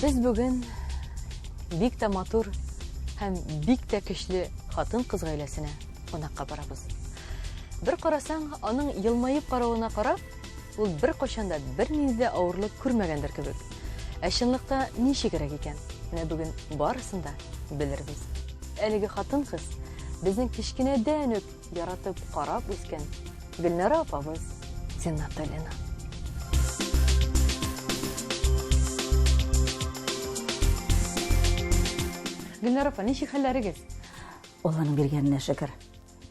Biz bugün бик тә матур һәм бик тә көчле хатын-кыз гаиләсенә кунакка барабыз. Бер карасаң, аның елмаеп каравына карап, ул бер качанда бер нинди дә авырлык күрмәгәндер кебек. Ә чынлыкта ничегрәк икән? Менә бүген барысын да белербез. Әлеге хатын-кыз безнең кичкенәдән үк яратып карап үскән Гөлнара апабыз Зиннатуллина. Гөлнара апа, ничек хәлләрегез? Алланың биргәненә шөкер.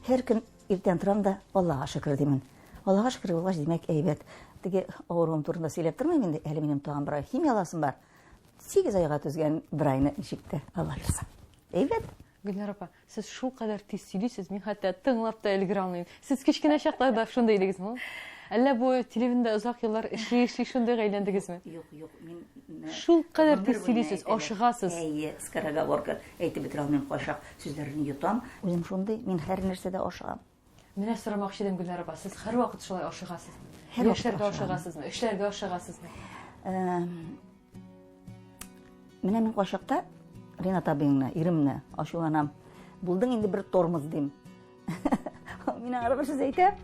Һәр көн иртән торам да Аллага шөкер димән. Аллага шөкер булгач, димәк, әйбәт. Теге авыруым турында сөйләп тормыйм инде. Әле минем тагын бер ай химияласым бар. 8 айга түзгән бер айны ничектә Алла бирсә. Әйбәт. Гөлнара апа, сез шул кадәр тиз сөйлисез, мин хәтта тыңлап та өлгерә алмыйм. Сез кичкенә чакларда шундай идегезме? Әллә бу телевизионда озак еллар эшли шундай әйләндегезме? Юк, мин шул кадәр тиз сөйлисез, ашыгасыз. Әйе, скороговорка. Әйтеп бетерә алмыйм, кайчак сүзләрне йотам. Үзем шундый, мин һәр нәрсәдә ашыгам. Менә сорамакчы идем, Гөлнара апа, сез һәр вакыт шулай ашыгасызмы? Яшьләргә ашыгасызмы? Эшләргә ашыгасызмы? Менә мин кайчакта Ринат абыйны, иремне ачуланам. Булдың инде бер тормоз дим. Мин аңа бер сүз әйтәм.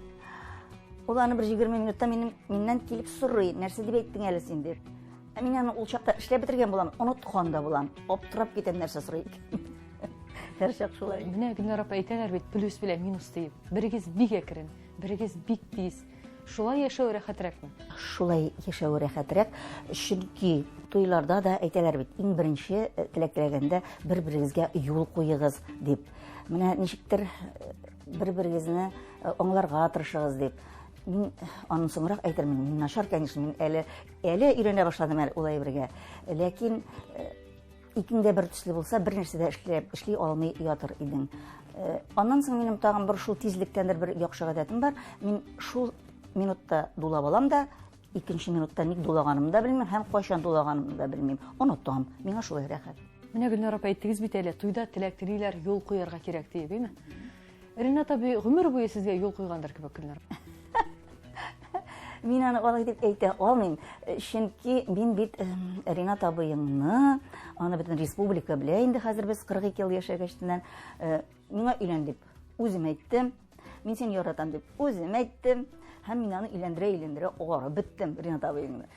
Ул аны бер 20 минутта миннән килеп сорый, нәрсә дип әйттең әле син дип. Мин аны ул чакта эшләп бетергән булам, оныткан да булам. Аптырап китәм, нәрсә сорый икән. Һәр чак шулай. Менә Гөлнара апа әйтәләр бит, плюс белән минус дип. Берегез бик әкрен, берегез бик тиз. Шулай яшәү рәхәтрәкме? Шулай яшәү рәхәтрәк, чөнки туйларда да әйтәләр бит, иң беренче теләкләгәндә бер-берегезгә юл куегыз дип. Менә ничектер бер-берегезне аңларга тырышыгыз дип. Мин аның соңрак әйтермен, мин начар, конечно, мин әле өйрәнә башладым әле улай бергә. Ләкин икеңдә бер төсле булса, бер нәрсәдә эшли алмый ятыр идең. Аннан соң минем тагын бер шул тизлектәндер бер яхшы гадәтем бар. Мин шул минутта дулап алам да, икенче минутта ник дулаганымны да белмим, һәм кайчан дулаганымны да белмим. Онытам. Миңа шулай рәхәт. Менә Гөлнара апа әйттегез бит әле, туйда теләк телиләр, юл куярга кирәк дип, әйме? Ринат абый гомер буе сезгә юл куйгандыр кебек, Гөлнара. Мин аны алай дип әйтә алмыйм, чөнки мин бит Ринат абыйны, аны бөтен республика белә инде хәзер без 42 ел яшәгәчтән, миңа өйлән дип үзем әйттем. Мин син яратам дип үзем әйттем. Һәм мин аны өйләндерә ара биттем Ринат абыйны.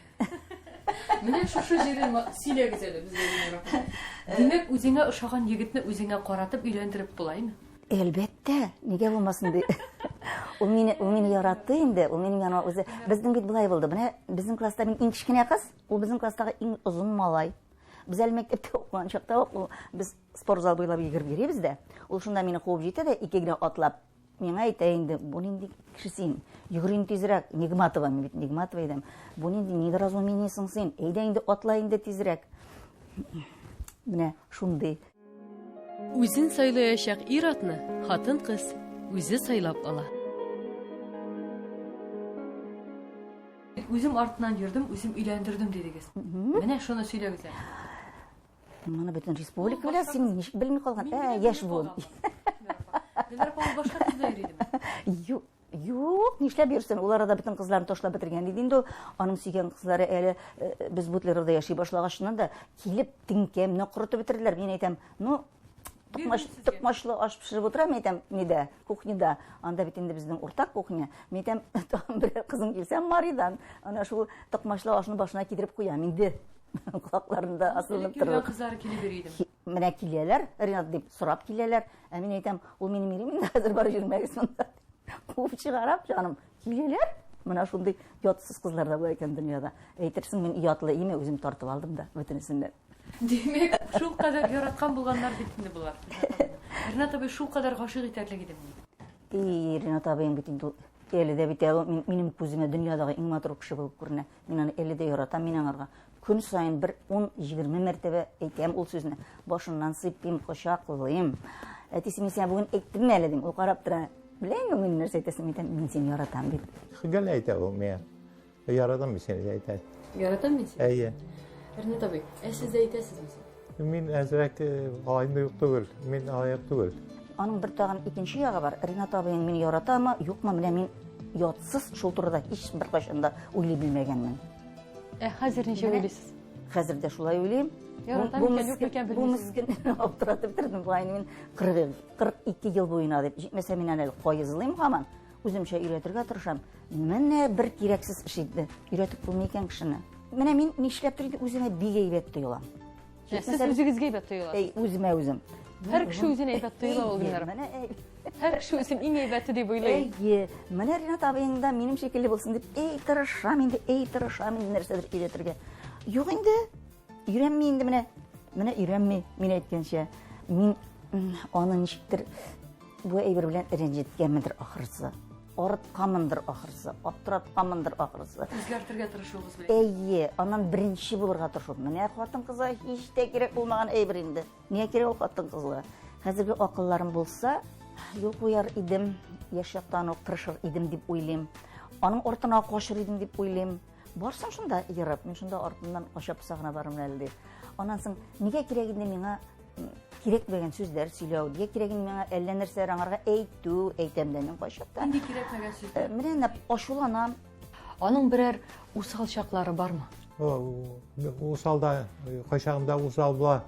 Менә шушы җирен сөйләгез әле безгә, Гөлнара апа. Димәк, үзеңә ошаган егетне үзеңә каратып өйләндереп булаймы? Әлбәттә, нигә булмасын ди. Ул мине яратты инде, ул минем яныма үзе. Безнең бит булай булды. Менә безнең класста мин иң кичкенә кыз, ул безнең класстагы иң озын малай. Без әле мәктәптә укыган чакта без спортзал буйлап йөгереп йөрибез дә. Ул шунда мине куып җитә дә, ике генә атлап миңа әйтә инде, бу нинди кеше син? Йөгер тизрәк, Нигматова, мин бит Нигматова идем. Бу нинди недоразумениесың син? Әйдә инде атла инде тизрәк. Менә шундый. Үзен сайлаячак ир-атны хатын-кыз үзе сайлап ала. Үзем артыннан йөрдем, үзем өйләндердем дидегез. Менә шуны сөйләгез әле. Моны бөтен республика белә, син ничек белми калган? Яшь бул. Гөлнара апа башка кызлар йөридеме? Юк, нишләп йөрсен? Ул арада бөтен кызларны ташлап бетергән иде инде. Аның сөйгән кызлары әле без Бутлерда яши башлагачыннан да килеп тиңкәмне корытып бетерделәр. Мин әйтәм, тыкмачлы аш пешереп утырам, әйтәм, нидә? Кухняда. Анда бит инде безнең уртак кухня. Мин әйтәм, бер кызың килсә, Маридан, ана шул тыкмачлы ашны башына кидереп куям инде. Кулакларында асылынып торып. Кызлар килеп йөридеме? Менә киләләр, Ринат дип сорап киләләр. Мин әйтәм, ул минем ирем инде хәзер бар йөрмәгез монда. Куып чыгарап, җаным, киләләр. Менә шундый ятсыз кызлар да бар икән дөньяда. Әйтерсең, мин ятлы име үзем тартып алдым да бөтенесен. Демәк, шул кадәр яраткан булганнар бит инде булар. Ринат абый шул кадәр гашык итәрлек идеме? Ринат абыйым бит инде әле дә бит минем күземә дөньядагы иң матур кеше булып күренә. Мин аны әле дә яратам, мин аңарга көн сайын бер 10-20 мәртәбә әйтәм ул сүзне. Башыннан сыйпым, кочаклыйм. Әтисе мин сиңа бүген әйттем әле дим. Ул карап тора. Беләңме мин нәрсә әйтәсең? Мин сине яратам дип. Гел әйтә ул миңа. Яратам мин сине әйтә. Яратам мин сине? Әйе. Ринат абый, сез дә әйтәсезме? Мин әзрәк алайында юк түгел. Мин алайып түгел. Аның бер тагын икенче ягы бар. Ринат абыйың мине яратамы, юкмы? Менә мин ятсыз шул турыда һич бер кайчан да уйлый белмәгәнмен. Хәзер ничә уйлыйсыз? Хәзер дә шулай уйлыйм. Яратам икән, юк икән Бу белмисең. мескен аптыратып тордым бугай мин 42 ел буена дип. Җитмәсә мин әле кайызлыйм һаман. Үземчә өйрәтергә тырышам. Менә бер кирәксез эш иде. Өйрәтеп булмый икән кешене. Менә мин нишләп тордым үземә бик әйбәт тоелам. Сез үзегезгә әйбәт тоеласыз. Үземә үзем. Һәр кеше үзенә әйбәт тоела ул гөлнар. Һәр кеше үзен иң әйбәте дип уйлый. Менә Ринат абыең да минем шикелле булсын дип, тырышам инде, тырышам инде нәрсәдер өйрәтергә. Юк инде. Өйрәнми инде менә өйрәнми, мин әйткәнчә. Мин аны ничектер бу әйбер белән рәнҗеткәнмендер ахырсы. Арытканмындыр ахырсы, аптыратканмындыр ахырсы. Үзгәртергә тырышуыгыз белән. Аннан беренче булырга тырышам. Менә хатын-кызга һич тә кирәк булмаган әйбер инде. Нигә кирәк ул хатын-кызга? Хәзерге акылларым булса, юл куяр идем, яшьяктан ук тырышыр идем дип уйлыйм. Аның артына кашыр идем дип уйлыйм. Барсам шунда ерып, мин шунда артыннан ашап сагына барам әле. Аннан соң нигә кирәк инде миңа кирәк дигән сүзләр сөйләү, нигә кирәк инде миңа әллә нәрсә аңарга әйтәм дә мин кайчакта. Нинди кирәкмәгән сүз? Менә ашуланам. Аның берәр усал чаклары бармы? Усалда, кайчагында усал була.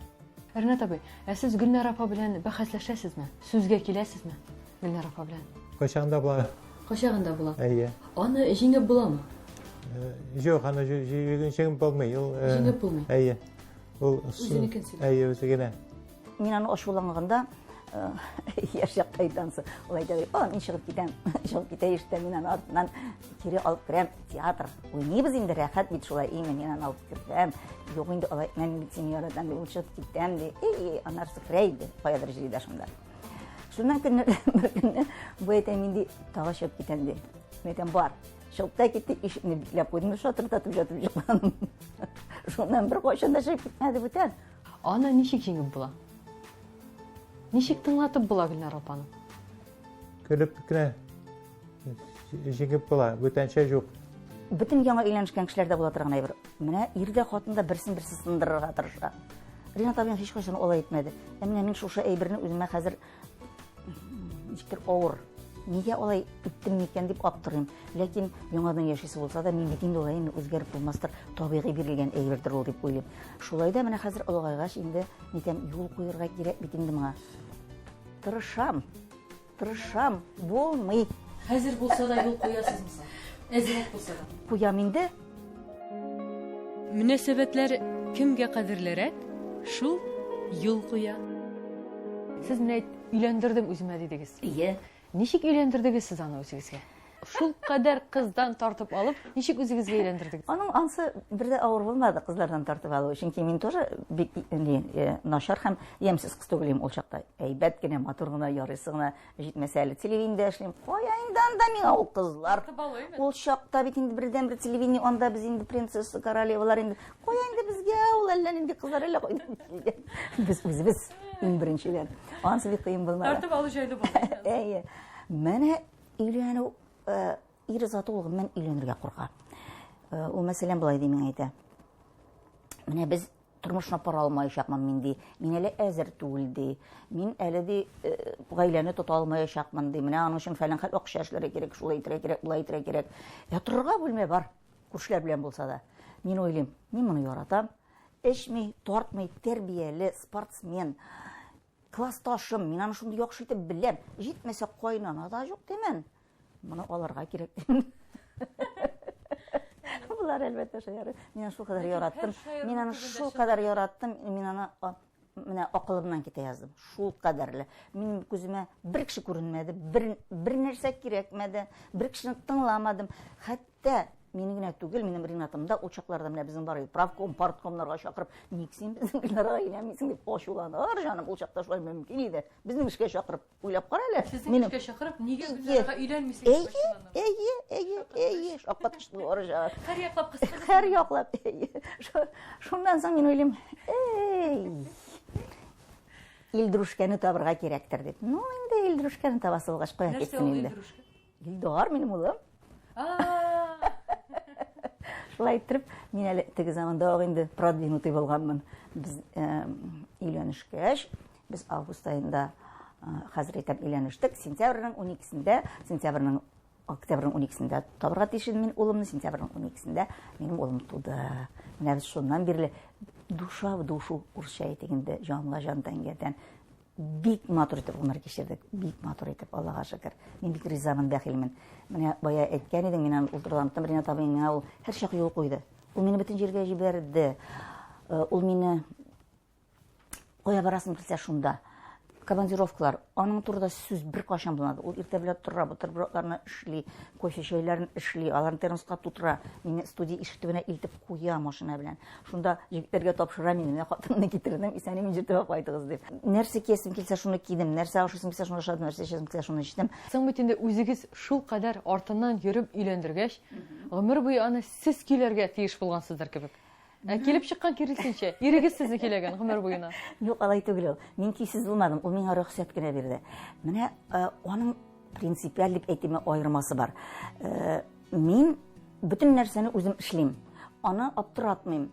Ринат абый, сез Гөлнар апа белән бәхәсләшәсезме? Сүзгә киләсезме? Гөлнар апа белән. Кайчагында була. Кайчагында була. Әйе. Аны җиңеп буламы? Жоқ, аны җиңеп булмый. Җиңеп булмый. Әйе. Ул үзенекен сөйләп. Әйе, үзегенә. Мин аны ашуланганда яшьяктайдансы улай да мин чыгып китәм. Чыгып китә мин аны артыннан кире алып керәм. Театр. Уйныйбыз инде рәхәт бит шулай. Мин аны алып керәм. Юк инде алай мен сине яратам дип чыгып китәм ди. Аннар сыкрайды. Каядыр җирдә шунда. Шуннан көнне бу әйтәм инде тагы чыгып китәм ди. Мен әйтәм бар. Чыгып та китте, ишекне бикләп куйдым, шатыртатып жатып чыкканым. Шуннан бер кайчан да чыгып китмәде бүтән. Аны ничек җиңеп була? Ничек тыңлатып була Гөлнар апаны? Көлеп кенә җиңеп була, бүтәнчә юк. Бөтен яңа өйләнешкән кешеләрдә була торган әйбер. Менә ирдә хатында берсен-берсе сындырырга тырыша. Ринат абый һич кайчан алай итмәде. Менә мин шушы әйберне үземә хәзер ничектер авыр. Нигә алай иттем микән дип аптырыйм. Ләкин яңадан яшисе булса да, мин бит инде алай үзгәреп булмастыр, табигый бирелгән әйбердер ул дип уйлыйм. Шулай да менә хәзер олыгайгач инде нитәм юл куярга кирәк бит инде моңа. Тырышам, булмый. Хәзер булса да юл куясызмы? Әзрәк булса да. Куям инде. Мөнәсәбәтләр кемгә кадерлерәк? Шул юл куя. Сез менә өйләндердем үземә дидегез. Ничек өйләндердегез сез аны үзегезгә? Шул кадәр кыздан тартып алып, ничек үзегезгә өйләндердегез? Аның ансы бер дә авыр булмады кызлардан тартып алу. Чөнки мин тоже бик начар һәм ямсыз кыз түгелем ул чакта. Әйбәт кенә, матур гына, ярыйсы гына, җитмәсә әле телевидениедә эшлим. Кая инде анда миңа ул кызлар? Ул чакта бит инде бердән-бер телевидение, анда без инде принцесса, королевалар инде. Кая инде безгә ул әллә нинди кызлар әллә кайда. Без үзебез иң беренчеләр. Ансы бик кыен булмады. Тартып алу җайлы булды. Әйе. Менә өйләнү ир заты ул мен өйләнергә курка. Ул мәсәлән булай ди миңа әйтә. Менә без тормышны пара алмаячакмын мин ди. Мин әле әзер түгел ди. Мин әле ди гаиләне тота алмаячакмын ди. Менә аның өчен фәлән хәл акча эшләргә кирәк, шулай итәргә кирәк, булай итәргә кирәк. Торырга бүлмә бар. Күршеләр белән булса да. Мин уйлыйм, мин моны яратам. Эчми, тартмый, тәрбияле спортсмен. Классташым, мин аны шундый яхшы итеп беләм. Җитмәсә кайнана да юк демен. Моны аларга кирәк. Булар әлбәттә шаяры. Мин аны шул кадәр яраттым. Мин аны шул кадәр яраттым. Мин аны менә акылымнан китә яздым. Шул кадәрле. Мин күземә бер кеше күренмәде, бер нәрсә кирәкмәде, бер кешене тыңламадым. Хәтта мине генә түгел, минем Ринатымда учакларда менә безнең бар иде. Правком, парткомнарга чакырып, ник син безнең гөлнарга әйләнмисең дип ачуланыр җаным. Ул чакта шулай мөмкин иде. Безнең эшкә чакырып, уйлап кара әле. Безнең эшкә чакырып, нигә гөлнарга өйләнмисең дип ачуланыр. Әйе, шаккат кыштылар җар. Һәр яклап кыстыгыз. Һәр яклап. Шуннан соң мин уйлыйм, Илдрушканы табырга кирәктер дип. Ну, инде Илдрушканы табасы булгач кая китсен инде. Илдар минем улым. Шулай итеп, мин әле теге заманда инде продвинутый булганмын. Без өйләнешкәч, без август айында хәзер әйтәм өйләнештек. Сентябрьнең 12-сендә, сентябрьнең октябрьның 12-сендә табырга тиеш мин улымны, сентябрьның 12-сендә минем улым туды. Менә без шуннан бирле душа в душу урысча әйтгәндә җанга җан тәңгәдән бик матур итеп гомер кичердек. Бик матур итеп, Аллага шөкер. Мин бик ризамын, бәхилмен. Менә бая әйткән идең, мин ултырганда Ринат абый миңа ул һәр чак юл куйды. Ул мине бөтен җиргә җибәрде. Ул мине кая барасың килсә шунда. Командировкалар, аның турында сүз бер кашан булмады. Ул иртә белән тора, бутербродларны эшли, кофе чәйләрен эшли, аларны термоска тутыра. Мине студия ишек төбенә илтеп куя машина белән. Шунда җегетләргә тапшыра, мине хатынны китердем, исәнем җиртеп кайтыгыз дип. Нәрсә киесем килсә шуны кидем, нәрсә ашыйсым килсә шуны ашадым, нәрсә эчәсем килсә шуны эчтем. Соң бит инде үзегез шул кадәр артыннан йөреп өйләндергәч, гомер буе аны сез көйләргә тиеш булгансыздыр кебек. Килеп чыккан киресенчә, ирегез сезне көйләгән гомер буена. Юк, алай түгел. Мин кисез булмадым, ул миңа рөхсәт кенә бирде. Менә аның принципиаль дип әйтеме аермасы бар. Мин бөтен нәрсәне үзем эшлим. Аны аптыратмыйм.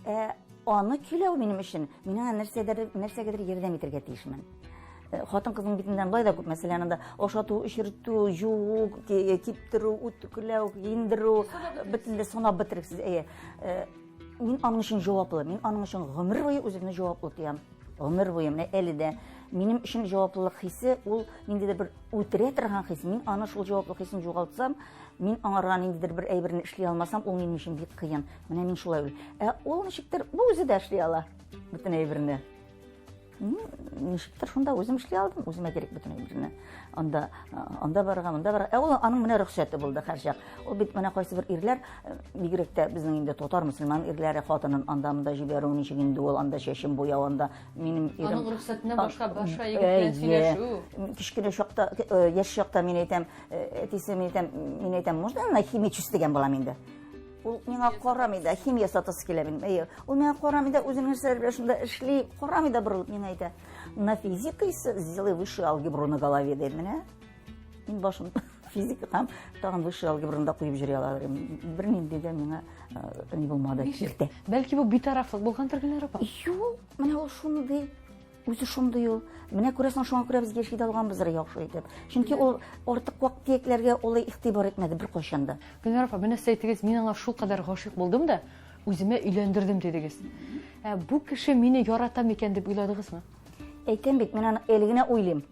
Аны көйләү минем өчен, мин нәрсәгәдер ярдәм итәргә тиешмен. Хатын кызның битеннән былай да күп мәсьәләне анда ашату, эшертү, жуу, киптерү, үткүләү, киендерү, бөтенләй санап бетерексез. Мин аның өчен җаваплы. Мин аның өчен гомер буе үземне җаваплы тоям. Гомер буе менә әле дә минем өчен җаваплылык хисе ул ниндидер бер үтерә торган хис. Мин аны шул җаваплылык хисен югалтсам, мин аңарга ниндидер бер әйберне эшли алмасам, ул минем өчен бик кыен. Менә мин шулай уйлыйм. Ул ничектер бу үзе дә эшли ала бөтен әйберне. Ничектер шунда үзем эшли алдым, үземә кирәк бөтен әйберне. Анда барган, монда барган. Ул аның менә рөхсәте булды һәр чак. Ул бит менә кайсы бер ирләр, бигрәк тә безнең инде татар мөселман ирләре хатынын анда-монда җибәрү ничек инде ул анда чәчен буяу, анда минем ирем. Аның рөхсәтенә башка егет белән сөйләшү. Кичкенә чакта, яшь чакта мин әйтәм, әтисе мин әйтәм, можно на химия чистегән балам инде. Ул миңа карамый да, химия сатасы килә минем. Ул миңа карамый да, үзенең нәрсәләр белән шунда эшли, карамый да борылып миңа әйтә. На физике сделай высшую алгебру на голове, deydi менә. Мин башым физика һәм тагын высшую алгебраны куеп җыра алам. Бер нинди дә миңа ни булмады. Бәлки бу битарафлык булгандыр генә апа. Юк, менә ул шундый. Үзе шундый ул. Менә күрәсең, шуңа күрә безгә эшли алганбыздыр яхшы итеп. Чөнки ул артык вакыт тиякләргә ул игътибар итмәде бер кайчан да. Гөлнар апа, менә сез әйтегез, мин аңа шул кадәр гашыйк булдым да, үземә өйләндердем дидегез. Бу кеше мине ярата микән дип уйладыгызмы? Әйтәм бит, мен аны әлегенә уйлыйм.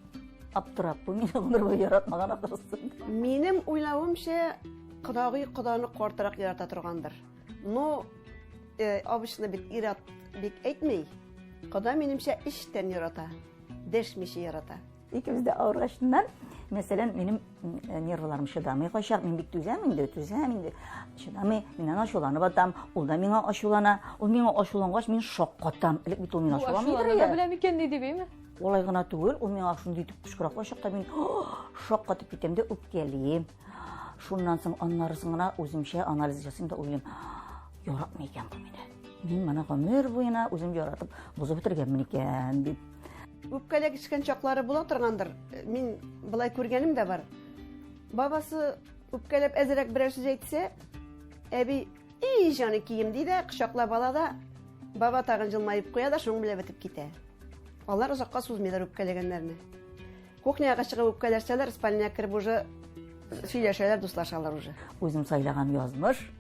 Аптырап, бу мине гомер буе яратмаган акырсын. Минем уйлавымча, Кодагый Коданы картырак ярата торгандыр. Но обычно бит ират бик әйтмәй. Кода минемчә иштән ярата. Дәшмичә ярата. Икебез дә авыргачтан, мәсәлән, минем нервларым чыдамый качак, мин бик түзәм инде. Чыдамый, мин аны ачуланып атам, ул да миңа ачулана. Ул миңа ачулангач, мин шаккатам. Элек бит ул миңа ачуламый иде. Ул беләм икән ди дибеме? Олай гына түгел, ул миңа шундый итеп кычкырак ачакта мин шаккатып китәм дә үпкәлим. Шуннан соң аннарысын гына үземчә анализ ясыйм да уйлыйм. Яратмый икән бу мине. Мин моны гомер буена үзем яратып, бузып бетергәнмен икән дип. Үпкәләп кичкән чаклары була торгандыр. Мин былай күргәнем дә бар. Бабасы үпкәләп әзрәк берәр сүз әйтсә, әби, "И, җаны кием" ди дә, кочаклап ала да, баба тагын җылмаеп куя да, шуң белән бетеп китә. Алар озакка сузмыйлар үпкәләгәннәрне. Кухняга чыгып үпкәләшсәләр, спальняга кереп уже сөйләшәләр, дуслашалар уже. Үзем сайлаган язмыш.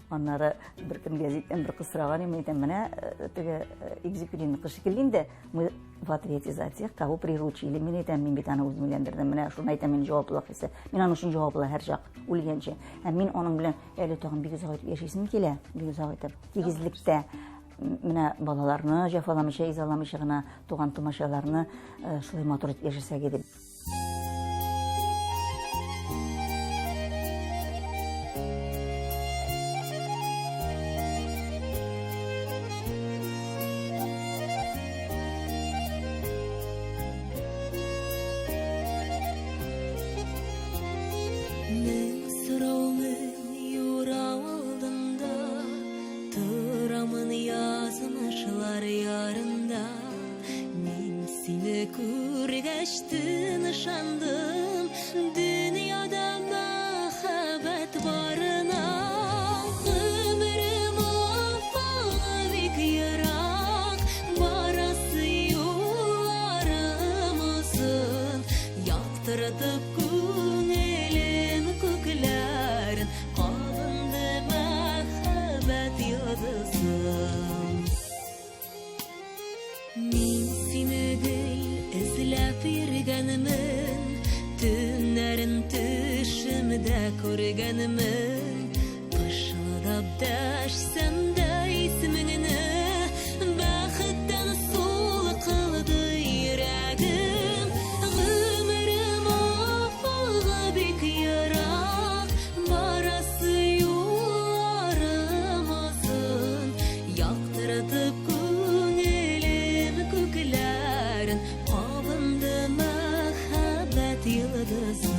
Аннары бер көн гәзиттән бер кысраган, мин әйтәм, менә теге экзекутивный кышы килгәндә, мы в ответе за тех, кого приручили. Мин әйтәм, мин бит аны үзем өйләндердем. Менә шуны әйтәм, мин җаваплылык хисе. Мин аның өчен җаваплы һәр чак үлгәнчә. Һәм мин аның белән әле тагын бик озак итеп яшисем килә. Бик озак итеп. Тигезлектә менә балаларны җәфаламыйча, изаламыйча гына туган тумашаларны шулай матур итеп яшәсәк иде. Yarında, min seni kurgaştın көргенмен Қышылдап дәшсем дә исміңні Бәхіттен сол қылды йөрәгем Гомерем афалға бик ерак Барасы юлларым озын Яктыртып күңелем күкләрен Кабынды мәхәббәт йылдызы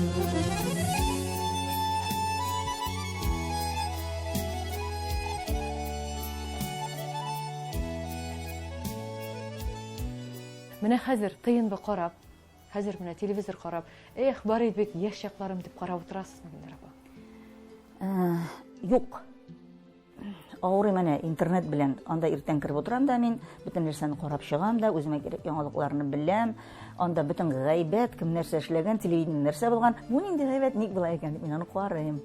Менә хәзер тыйынбы карап, хәзер менә телевизор карап, бар иде бит яшь чакларым дип карап утырасызмы, Гөлнар апа? Юк. Авырый менә интернет белән анда иртән кереп утырам да мин бөтен нәрсәне карап чыгам да, үземә кирәк яңалыкларны беләм. Анда бөтен гайбәт, кем нәрсә эшләгән, телевидение нәрсә булган. Бу нинди гайбәт, ник булай икән дип мин аны карыйм.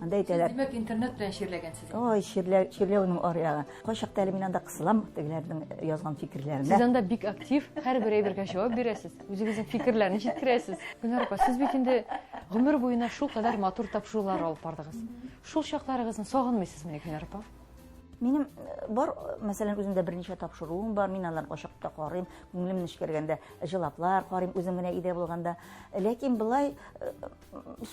Анда әйтәләр. Димәк, интернет белән ширләгәнсез. Ой, ширләүнең аръягы. Кайчакта әле мин анда кысылам тегеләрнең язган фикерләренә. Сез анда бик актив, һәрбер әйбергә җавап бирәсез. Үзегезнең фикерләрне җиткерәсез. Гөлнар апа, сез бит инде гомер буена шул кадәр матур тапшырулар алып бардыгыз. Шул чакларыгызны сагынмыйсызмы, Гөлнар апа? Минем бар, мәсәлән, үземдә берничә тапшыруым бар, мин аларны ачыкта карыйм, күңелем нечкәргәндә җылаплар карыйм, үзем генә идә булганда. Ләкин былай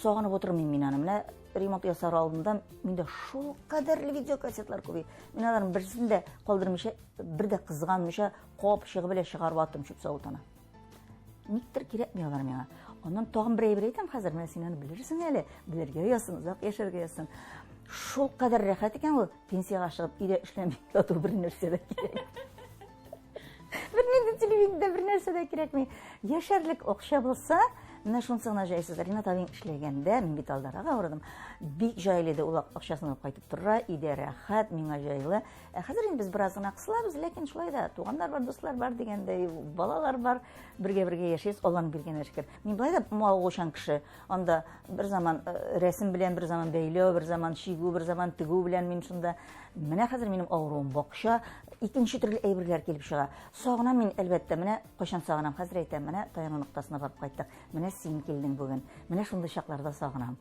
сагынып утырмыйм мин аны. Менә ремонт ясар алдында миндә шул кадәрле видеокассетлар күп. Мин аларның берсен дә калдырмыйча, бер дә кызганмыйча, капчыгы белән чыгарып аттым шул савытына. Никтер кирәкми алар миңа. Аннан тагын бер әйбер әйтәм хәзер, менә син аны белерсең әле, белергә ясың, узак яшәргә ясың. Шул кадәр рәхәт икән ул, пенсияга чыгып, өйдә эшләмәй яту бер нәрсә дә кирәк. Бернинди телевидениедә бер нәрсә дә кирәкми. Яшәрлек акча булса, менә шунысы гына җайсыз. Ринат абый эшләгәндә, мин бит алдарга авырдым. Бик җайлы иде, ул акчасын алып кайтып тора, өйдә рәхәт, миңа җайлы. Хәзер инде без бераз гына кысылабыз, ләкин шулай да туганнар бар, дуслар бар дигәндәй, балалар бар, бергә яшәйбез, Алланың биргән шөкер. Мин былай да мавыгучан кеше. Анда бер заман рәсем белән, бер заман бәйләү, бер заман чигү, бер заман тегү белән мин шунда. Менә хәзер минем авыруым бакча, икенче төрле әйберләр килеп чыга. Сагынам мин әлбәттә, менә кайчан сагынам, хәзер әйтәм, менә таяну ноктасына барып кайттык. Менә син килдең бүген. Менә шундый чакларда сагынам.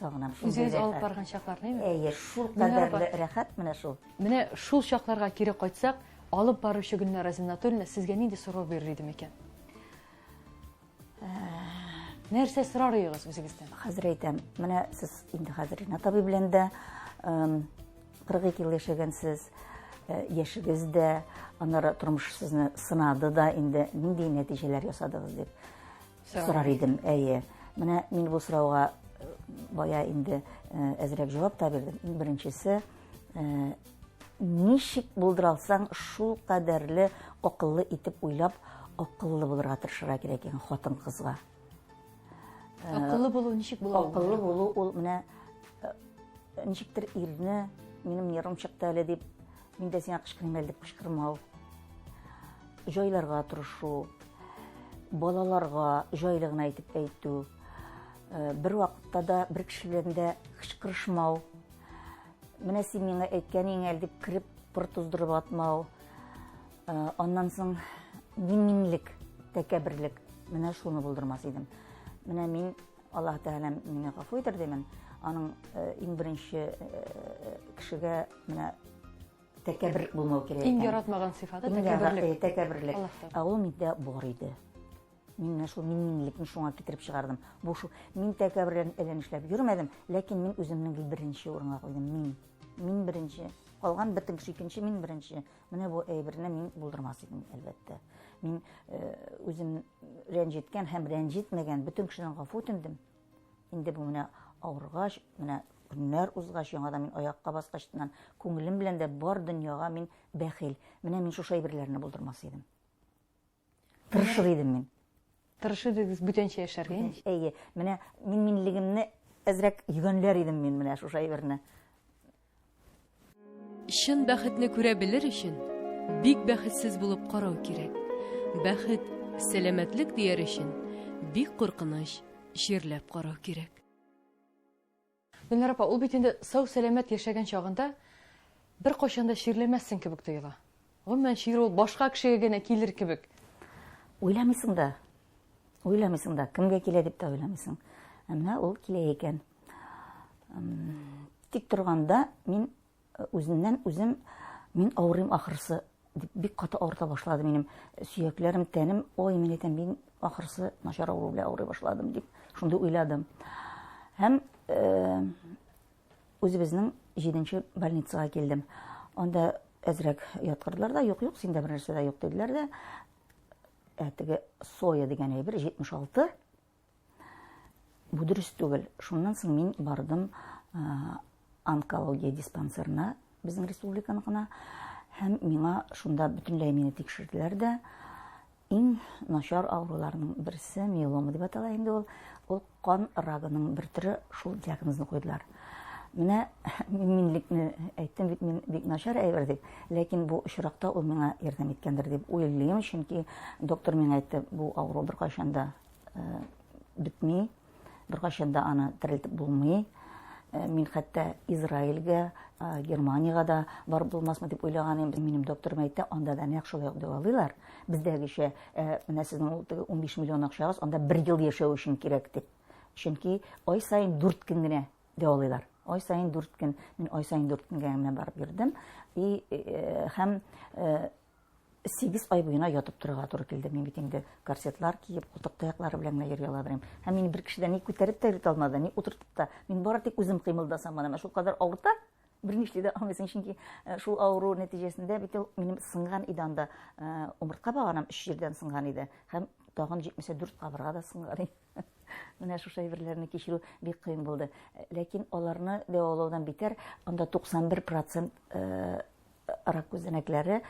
Үзегез алып барган чакларны, әйе, шул кадәрле рәхәт менә шул. Менә шул чакларга кире кайтсак, алып баручы Гөлнар Азимнатуллина сезгә нинди сорау бирер иде микән? Нәрсә сорарыгыз үзегездән? Хәзер әйтәм, менә сез инде хәзер Ринат абый белән дә 42 ел яшәгәнсез, яшегез дә, аннары тормыш сезне сынады да, инде нинди нәтиҗәләр ясадыгыз дип сорар идем. Әйе, менә мин бу сорауга бая инде әзрәк җавап та бирдем. Иң беренчесе, ничек булдыра алсаң шул кадәрле акыллы итеп уйлап, акыллы булырга тырышырга кирәк икән хатын кызга. Акыллы булу ничек була? Акыллы булу ул менә ничектер ирне минем нервым чыкты әле дип, мин дә сиңа кычкырыйм әле дип кычкырмау. Җайларга тырышу, балаларга җайлы гына әйтеп әйтү. Бер вакытта да бер кеше белән дә кычкырышмау. Менә син миңа әйткәнең әле дип кирип пыр туздырып атмау. Аннан соң минлек, тәкәбберлек, менә шуны булдырмас идем. Менә мин Аллаһ Тәгалә миңа гафу итер димен. Аның иң беренче кешегә менә тәкәббер булмау кирәк. Иң яратмаган сыйфаты тәкәбберлек. Тәкәбберлек. Ул миндә бар иде. Мин шул минлекне шуңа китереп чыгардым. Бу шу мин тәкәбберлән әлен эшләп йөрмәдем, ләкин мин үземнең беренче урынга куйдым. Мин беренче. Калган бөтен кеше икенче, мин беренче. Менә бу әйберне мин булдырмас идем, әлбәттә. Мин үзем рәнҗеткән һәм рәнҗетмәгән бөтен кешенең гафу үтендем. Инде бу менә авыргач, менә көннәр узгач, яңадан мин аякка баскачтан күңелем белән дә бар дөньяга мин бәхил. Менә мин шушы әйберләрне булдырмас идем. Тырышыр идем мин. Тырышыгыз бүтәнчә яшәргә. Әйе, менә мин минлегемне әзрәк йөгәнләр идем мин менә шушы әйберне. Чын бәхетне күрә белер өчен бик бәхетсез булып карау кирәк. Бәхет, сәламәтлек дияр өчен бик куркыныч, ширләп карау кирәк. Гөлнар апа, ул бит инде сау сәламәт яшәгән чагында бер кайчан да ширләмәссең кебек тоела. Гомумән шир ул башка кешегә генә килер кебек. Уйламыйсың да, кемгә килә дип тә уйламыйсың. Менә ул килә икән. Тик торганда мин үземнән үзем мин авырыйм ахырсы дип бик каты авырта башлады минем сөякләрем, тәнем. Ой, мин әйтәм, мин ахырсы начар авыру белән авырый башладым дип шундый уйладым. Һәм үзебезнең 7нче больницага килдем. Анда әзрәк яткырдылар да, юк, синдә бер нәрсә дә юк диделәр дә. Теге соя дигән әйбер 76. Бу дөрес түгел. Шуннан соң мин бардым онкология диспансерына, безнең республиканыкына. Һәм миңа шунда бөтенләй мине тикшерделәр дә. Иң начар авыруларның берсе миелома дип атала инде ул. Ул кан рагының бер төре, шул диагнозны куйдылар. Менә минлекне әйттем бит, мин бик начар әйбер дип. Ләкин бу очракта ул миңа ярдәм иткәндер дип уйлыйм, чөнки доктор миңа әйтте, бу авыру беркайчан да бетми, беркайчан да аны терелтеп булмый. Мин хәтта Израильгә, Германияга да бар булмасмы дип уйлаганым. Минем докторым әйтте, анда да нәкъ шулай ук дәвалыйлар. Бездәгечә менә сезнең 15 миллион акчагыз анда 1 ел яшәү өчен кирәк дип. Чөнки ай сайын 4 көн генә дәвалыйлар. Ай сайын 4 көн. Мин ай сайын 4 көнгә генә барып йөрдем. Һәм 8 ай буена ятып торырга туры килде. Мин бит инде корсетлар киеп, култык таяклары белән генә йөри алам. Һәм мине бер кеше дә ни күтәреп тә йөртә алмады, ни утыртып та. Мин бары тик үзем кыймылдасам, менә шул кадәр авырта. Берничә дә алмыйсың, чөнки шул авыру нәтиҗәсендә бит минем сынган иде анда умыртка баганам 3 җирдән сынган иде. Һәм тагын 74 кабырга да сынган иде. Менә шул шәйберләрне кичерү бик кыен булды. Ләкин аларны дәвалаудан битәр, анда 91% рак күзәнәкләре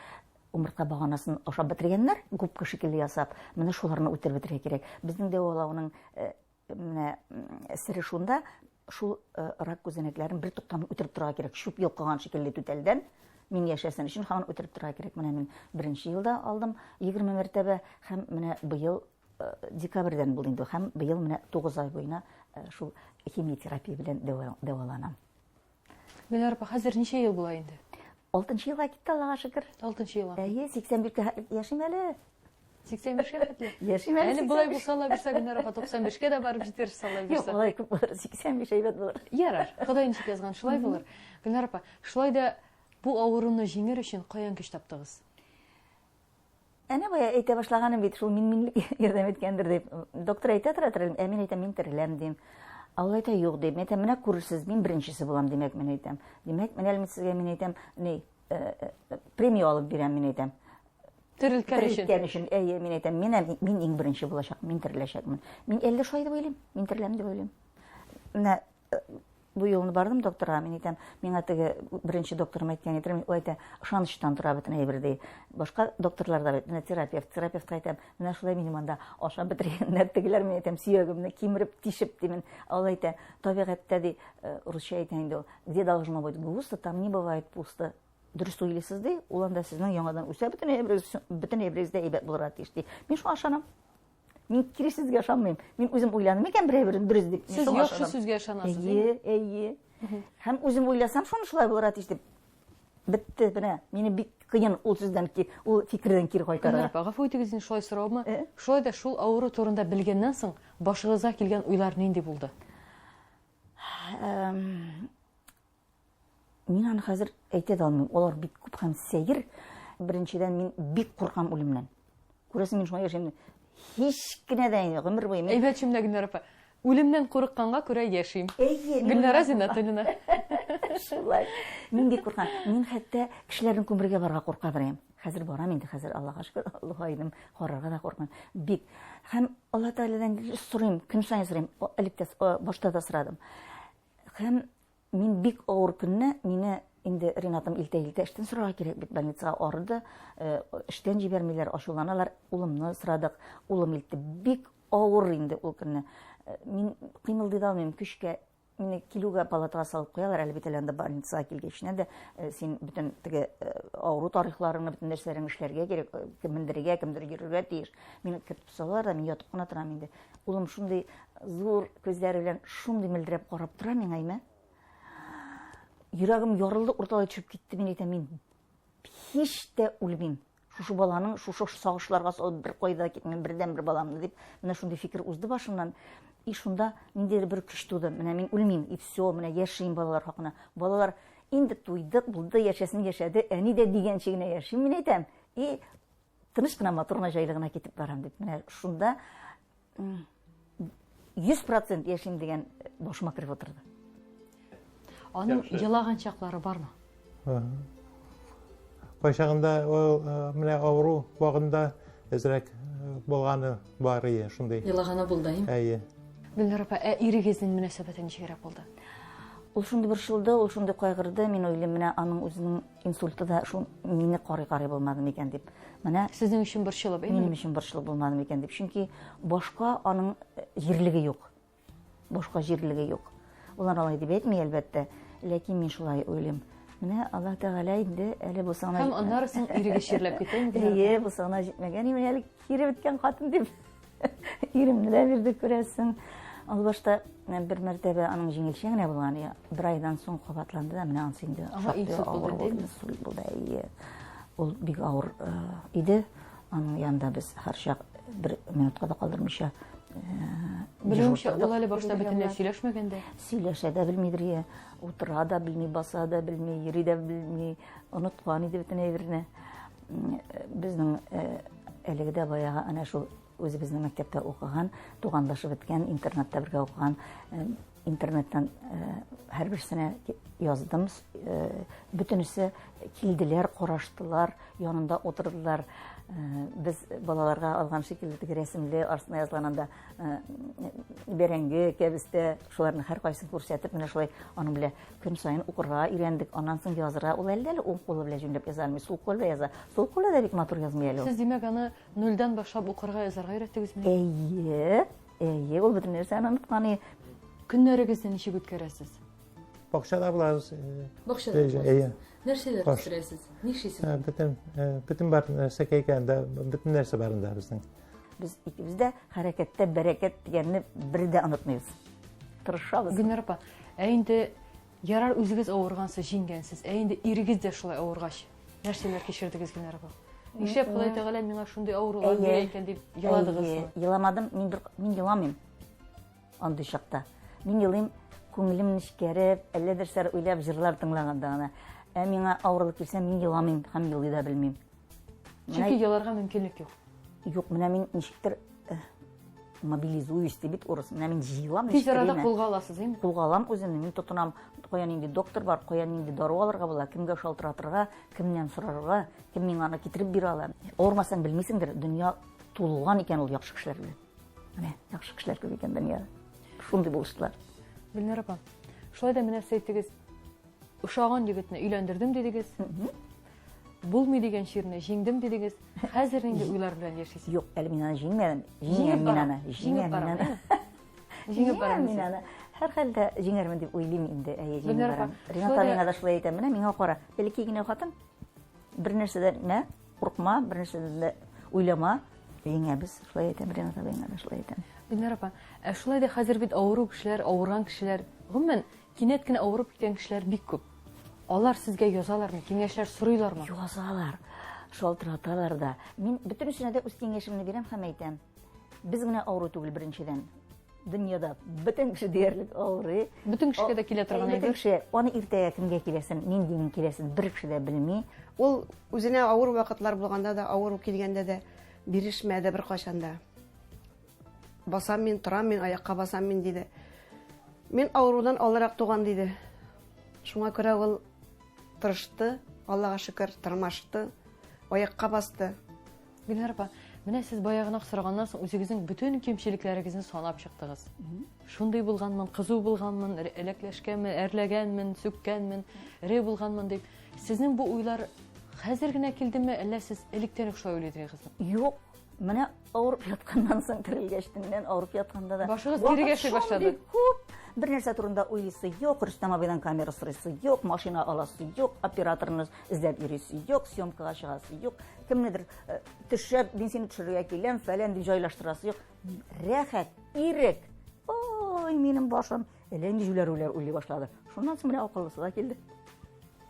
умыртка баганасын ашап бетергәннәр, күп шикелле ясап. Менә шуларны үтер бетерә кирәк. Безнең дәвалауның менә сире шунда, шул рак күзәнәкләрен бер туктамый үтереп торырга кирәк. Шуп йолкыган шикелле түтәлдән мин яшәсен өчен һаман үтереп торырга кирәк. Менә мин 1нче елда алдым 20 мәртәбә, һәм менә быел декабрьдән булды инде. Һәм быел менә 9 ай буена шул химиотерапия белән дәваланам. Гөлнар апа, хәзер ничә ел була инде? 6нчы елга китте, Аллага шөкер. 6нчы ел. 81 яшим әле. 85-гә хәтле. Яшим әле. Әле булай булса ла берсә Гөлнар апа 95-гә дә барып җитер сала Юк, берсә. алай күп булыр. 85 әйбәт булыр. Ярар, Ходай ничек язган шулай булыр. Гөлнар апа, шулай да бу авыруны җиңер өчен каян көч таптыгыз? Әнә бая әйтә башлаганым бит, шул минлек ярдәм иткәндер дип. Доктор әйтә тора, мин әйтәм, мин тереләм дим. Алла әйтә, юк дип. Мин әйтәм, менә күрерсез, мин беренчесе булам димәк, мин әйтәм. Димәк, менә әле сезгә мин әйтәм, премия алып бирәм, мин әйтәм. Терелткән өчен. Терелткән өчен, мин әйтәм, мин иң беренче булачак, мин тереләчәкмен. Мин әллә шулай дип уйлыйм, мин тереләм дип уйлыйм. Менә бу елны бардым докторга, мин әйтәм, миңа теге беренче докторым әйткән иде, ул әйтә, ышаныштан тора бөтен әйбер ди. Башка докторлар да бит, терапевтка әйтәм, менә шулай минем анда ашап бетергәннәр тегеләр, мин әйтәм, сөягемне кимереп, тишеп димен. Ул әйтә, табигатьтә ди, русча әйтә инде, где должно быть густо, там не бывает пусто. Дөрес уйлыйсыз ди, ул анда сезнең яңадан үсә бөтен әйберегездә әйбәт булырга тиеш ди. Мин шуңа ышанам. Мин киресезгә ышанмыйм. Мин үзем уйланым икән берәр дөрес дип. Сез яхшы сүзгә ышанасыз. Әйе. Һәм үзем уйласам, шуны шулай булырга тиеш дип. Бетте, менә, мине бик кыен ул сүздән ки, ул фикердән кире кайтарга. Гафу итегез, шулай соравмы? Шулай да шул авыру турында белгәннән соң башыгызга килгән уйлар нинди булды? Мин аны хәзер әйтә дә алмыйм. Алар бик күп һәм сәер. Беренчедән мин бик куркам үлемнән. Күрәсең, мин шуңа яшәйм. Һич кенә дә гомер буе мин. Әйбәт шундый Гөлнар апа. Үлемнән курыкканга күрә яшим. Гөлнара Зиннәтуллина. Шулай. Мин бик куркам. Мин хәтта кешеләрнең күмергә барга курка барам. Хәзер барам инде, хәзер Аллага шөкер, Аллаһым, карарга да куркам. Бик. Һәм Алла Тәгаләдән сорыйм, көн сайын сорыйм. Электә башта да сорадым. Һәм мин бик авыр көнне, мине инде Ринатым илтә эштән сорарга кирәк бит, больницага арыды. Эштән җибәрмиләр, ачуланалар. Улымны сорадык. Улым илтте. Бик авыр инде ул көнне. Мин кыймылдый да алмыйм, көчкә мине килүгә палатага салып куялар, әле бит әле больницага килгәчнә дә син бөтен теге авыру тарихларыңны, бөтен нәрсәләрне эшләргә кирәк, кемдергә, кемдер йөрергә тиеш. Мине кертеп салалар да, мин ятып кына торам инде. Улым шундый зур күзләре белән шундый мөлдерәп карап тора миңа, әйме. Йөрәгем ярылды, урталай төшеп китте. Мин әйтәм, мин һич тә үлмим. Шушы баланың шушы сагышларга салып бер кайда китмәм, бердән бер баламны дип, менә шундый фикер узды башымнан. И шунда ниндидер бер көч туды. Менә мин үлмим, и все, менә яшим балалар хакына. Балалар инде туйдык, булды, яшәсен яшәде, әни дә дигәнчә генә яшим, мин әйтәм. И тыныч кына матурына җайлыгына китеп барам дип. Менә шунда 100% яшим дигән башыма кирип утырды. Аның елаган чаклары бармы? Кайчагында ул менә авыру вакытында әзрәк булганы бар иде, шундый. Елаганы булды, Әйе. Гөлнар апа, ирегезнең мөнәсәбәте ничегрәк булды? Ул шундый борчылды, ул шундый кайгырды, мин уйлыйм, менә аның үзенең инсульты да шул мине карый булмады микән дип. Менә Сезнең өчен борчылып, минем өчен борчылып булмады микән дип. Чөнки башка аның җирлеге юк. Башка җирлеге юк. Улар алай дип әйтми, әлбәттә, ләкин мин шулай уйлыйм. Менә Аллаһ Тәгалә инде әле бу саңа. Һәм аннары соң иреге ширләп китәме? Әйе, бу саңа җитмәгән, менә әле кире беткән хатын дип. Иремне дә бирде күрәсең. Ал башта бер мәртәбә аның җиңелчә генә булган, бер айдан соң кабатланды да, менә анысы инде инсульт булды. Әйе. Ул бик авыр иде. Аның янында без һәрчак бер минутка да калдырмыйча Белемчә, ул әле башта бөтенләй сөйләшмәгәндә. Сөйләшә дә белмидер, утыра да белми, баса да белми, йөри дә белми, оныткан иде бөтен әйберне. Безнең әлеге дә баягы ана шул үзебезнең мәктәптә укыган, туганлашып беткән, интернатта бергә укыган, интернеттан һәрберсенә яздым. Бөтенесе килделәр, караштылар, янында утырдылар. Без балаларга алган шикелле рәсемле арасына язылганда бәрәңге кәбестә шуларны һәр кайсын күрсәтеп, менә шулай аның белән көн сайын укырга өйрәндек. Аннан соң язырга, ул әле уң кулы белән җүнләп яза алмый, сул кулы белән яза. Сул кулы да бик матур язмый әле. Сез димәк аны нөлдән башлап укырга, язарга өйрәттегезме? Әйе, ул бөтен нәрсәне оныткан. Көннәрегезне ничек үткәрәсез? Бакчада булабыз. Бакчада. Әйе. Нәрсәләр үстерәсез? Нишисез? Бөтен бар нәрсә кәйгәндә, бөтен нәрсә барында безнең. Без икебез дә хәрәкәттә бәрәкәт дигәнне бер дә онытмыйбыз. Тырышабыз. Гөлнар апа, инде ярар үзегез авыргансыз, җиңгәнсез. Инде ирегез дә шулай авыргач, нәрсәләр кичердегез, Гөлнар апа? Нишләп Аллаһ Тәгалә миңа шундый авырулар бирә икән дип еладыгыз? Еламадым, мин еламыйм. Андый чакта. Мин елыйм, күңелем нечкәреп, әллә нәрсә уйлап җырлар тыңлаганда гына. Миңа авырлык килсә, мин еламыйм һәм елый да белмим. Чөнки еларга мөмкинлек юк. Юк, менә мин ничектер мобилизуюсь дип урыс. Менә мин җыелам. Тиз арада кулга аласыз, әйме? Кулга алам үземне, мин тотынам. Каян инде доктор бар, каян инде дару алырга була, кемгә шалтыратырга, кемнән сорарга, кем миңа аны китереп бирә ала. Ормасаң белмисеңдер, дөнья тулган икән ул яхшы кешеләр белән. Менә яхшы кешеләр күп икән дөньяда. Шундый булыштылар. Гөлнар апа, шулай да менә әйттегез, ушаган егетне өйләндердем дидегез. Булмый дигән ширне җиңдем дидегез. Хәзер инде уйлар белән яшисез. Юк, әле мин аны җиңмәдем. Җиңеп барам. Һәр хәлдә җиңәрмен дип уйлыйм инде. Җиңеп барам. Ринаталина да шулай әйтә. Менә миңа кара. Бәлки генә хатын. Бер нәрсәдән куркма, бер нәрсәдән уйлама. Җиңәбез. Шулай әйтә Ринаталина да шулай әйтә. Гөлнар апа, шулай да хәзер бит авыру кешеләр, авырган кешеләр, гомумән кинәт кенә авырып киткән кешеләр бик күп. Алар сезгә язалармы, киңәшләр сорыйлармы? Язалар. Шалтыраталар да. Мин бөтенесенә дә үз киңәшемне бирәм һәм әйтәм. Без генә авыру түгел беренчедән. Дөньяда бөтен кеше диярлек авырый. Бөтен кешегә дә килә торган әйбер. Кеше, аны иртәгә кемгә киләсен, нинди киләсен бер кеше дә белми. Ул үзенә авыр вакытлар булганда да, авыр килгәндә дә бирешмәде бер кашанда. Басам мин, торам мин, аякка басам мин диде. Мин авырудан алырак туган диде. Шуңа күрә ул тырышты, Аллаһка шөкер, тырмашты, аякка басты. Гөлнар апа, менә сез баягынак сораганнан соң үзегезнең бөтен кемчелекләрегезне санап чыктыгыз. Шундый булганмын, кызу булганмын, элекләшкәнмен, әрләгәнмен, сүккәнмен, ре булганмын дип. Сезнең бу уйлар хәзер генә килдеме, әллә сез электән шулай уйлыйдыгызмы? Юк. Менә авырып ятканнан соң терелгәчтән авырып ятканда да башыгыз кирегәшә башлады. Бер нәрсә турында уйлыйсы юк, Рөстәм абыйдан камера сорыйсы юк, машина аласы юк, операторны эзләп йөрисе юк, съемкага чыгасы юк, кемнедер төшәп бензин төшерергә киләм, фәлән дип җайлаштырасы юк. Рәхәт, ирек. Ой, минем башым әллә җүләр уйлый башлады. Шуннан соң менә акыллысы да килде.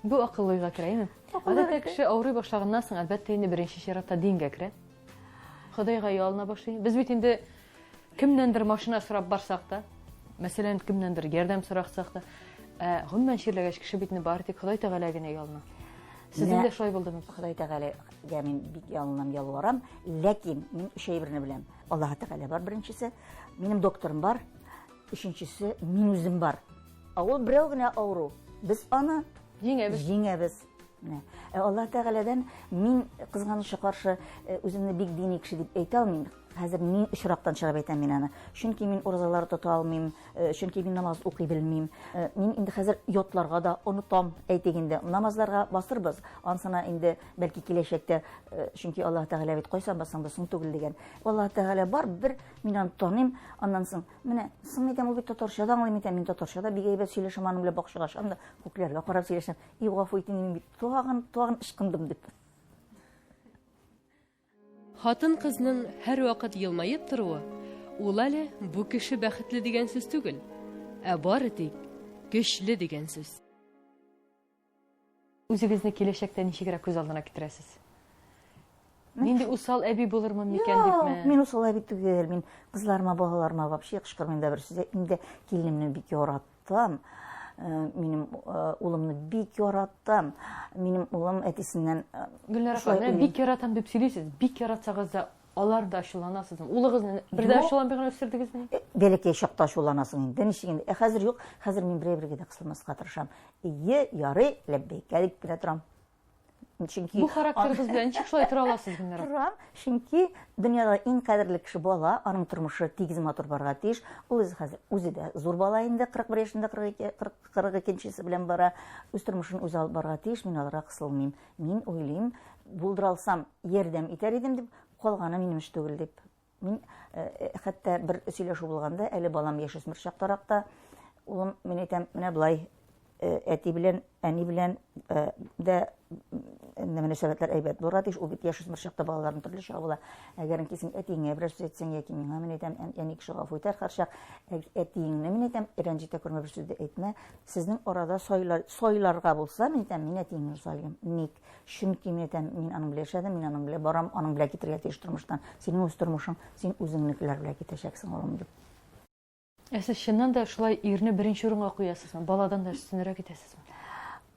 Бу акыллыга керәме? Гадәттә кеше авырый башлаганнан соң әлбәттә инде беренче чиратта дингә керә. Худайга ялына башлый. Без бит инде кемнәндер машина сорап барсак та, мәсәлән, кемнәндер ярдәм сорасак та, гомумән чирләгәч кеше битне бары тик Ходай Тәгалә генә ялына. Сездә дә шулай булдымы? Ходай Тәгаләгә мин бик ялынам, ялварам, ләкин мин үч әйберне беләм. Аллаһ Тәгалә бар беренчесе, минем докторым бар, өченчесе мин үзем бар. Ул берәү генә авыру. Без аны җиңәбез. Аллаһ Тәгаләдән мин кызганычка каршы үземне бик дини кеше дип әйтә алмыйм. Хәзер мин очрактан чыгып әйтәм мин аны. Чөнки мин уразалар тота алмыйм, чөнки мин намаз укый белмим. Мин инде хәзер йотларга да онытам, әйтегендә. Намазларга басырбыз. Ансына инде бәлки киләчәктә, чөнки Аллаһ Тәгалә бит кайсан бассаң да соң түгел дигән. Аллаһ Тәгалә бар, бер мин аны таныйм, аннан соң менә соң әйтәм, ул бит татарча да аңлый микән? Мин татарча да бик әйбәт сөйләшәм, аны белән бакчага чыгам да, күкләргә карап сөйләшәм. И гафу итин, мин бит туган ышкындым дип. Хатын кызның һәр вакыт елмаеп торуы, ул әле бу кеше бәхетле дигән сүз түгел, бары тик көчле дигән сүз. Үзегезне киләчәктә ничегрәк күз алдына китерәсез? Нинди усал әби булырмын микән дипме? Мин усал әби түгел, мин кызларыма, балаларыма вообще кычкырмыйм да бер сүз. Инде килемне бик яраттым. Минем улымны бик яраттым. Минем улым әтисеннән Гөлнар апа, менә бик яратам дип сөйлисез. Бик яратсагыз да алар да ачуланасызмы? Улыгызны бердә ачуланмый гына үстердегезме? Бәләкәй чакта ачуланасың инде. Ничек инде? Хәзер юк. Хәзер мин берәй-бергә дә кысылмаска тырышам. Ярый, ләббәйк дип кенә торам. Бу характерыгыз белән ничек шулай тора аласыз, Гөлнар апа? Торам, чөнки дөньяда иң кадерле кеше бала, аның тормышы тигез матур барга тиеш. Ул хәзер үзе дә зур бала инде, 41 яшендә, 42-нчесе белән бара. Үз тормышын үзе алып барга тиеш, мин аларга кысылмыйм. Мин уйлыйм, булдыра алсам, ярдәм итәр идем дип, калганы минем эш түгел дип. Мин хәтта бер сөйләшү булганда, әле балам яшөсмер чактаракта, улым, мин әйтәм, менә булай әти белән, әни белән дә мөнәсәбәтләр әйбәт булырга тиеш. Ул бит яшүсмер чакта балаларның төрлечә була. Әгәр син әтиңә берәр сүз әйтсәң, яки миңа, мин әйтәм, әни кеше гафу итәр һәрчак. Әтиңне мин әйтәм, рәнҗетә күрмә бер сүз әйтмә. Сезнең арада сайларга булса, мин әйтәм, мин әтиңне сайлыйм. Ник? Чөнки мин әйтәм, мин аның белән яшәдем, мин аның белән барам, аның белән китәргә тиеш тормыштан. Синең үз тормышың, син үзеңнекеләр белән китәчәксең, улым дип. Сез чыннан да шулай ирне беренче урынга куясызмы? Баладан да өстенрәк итәсезме?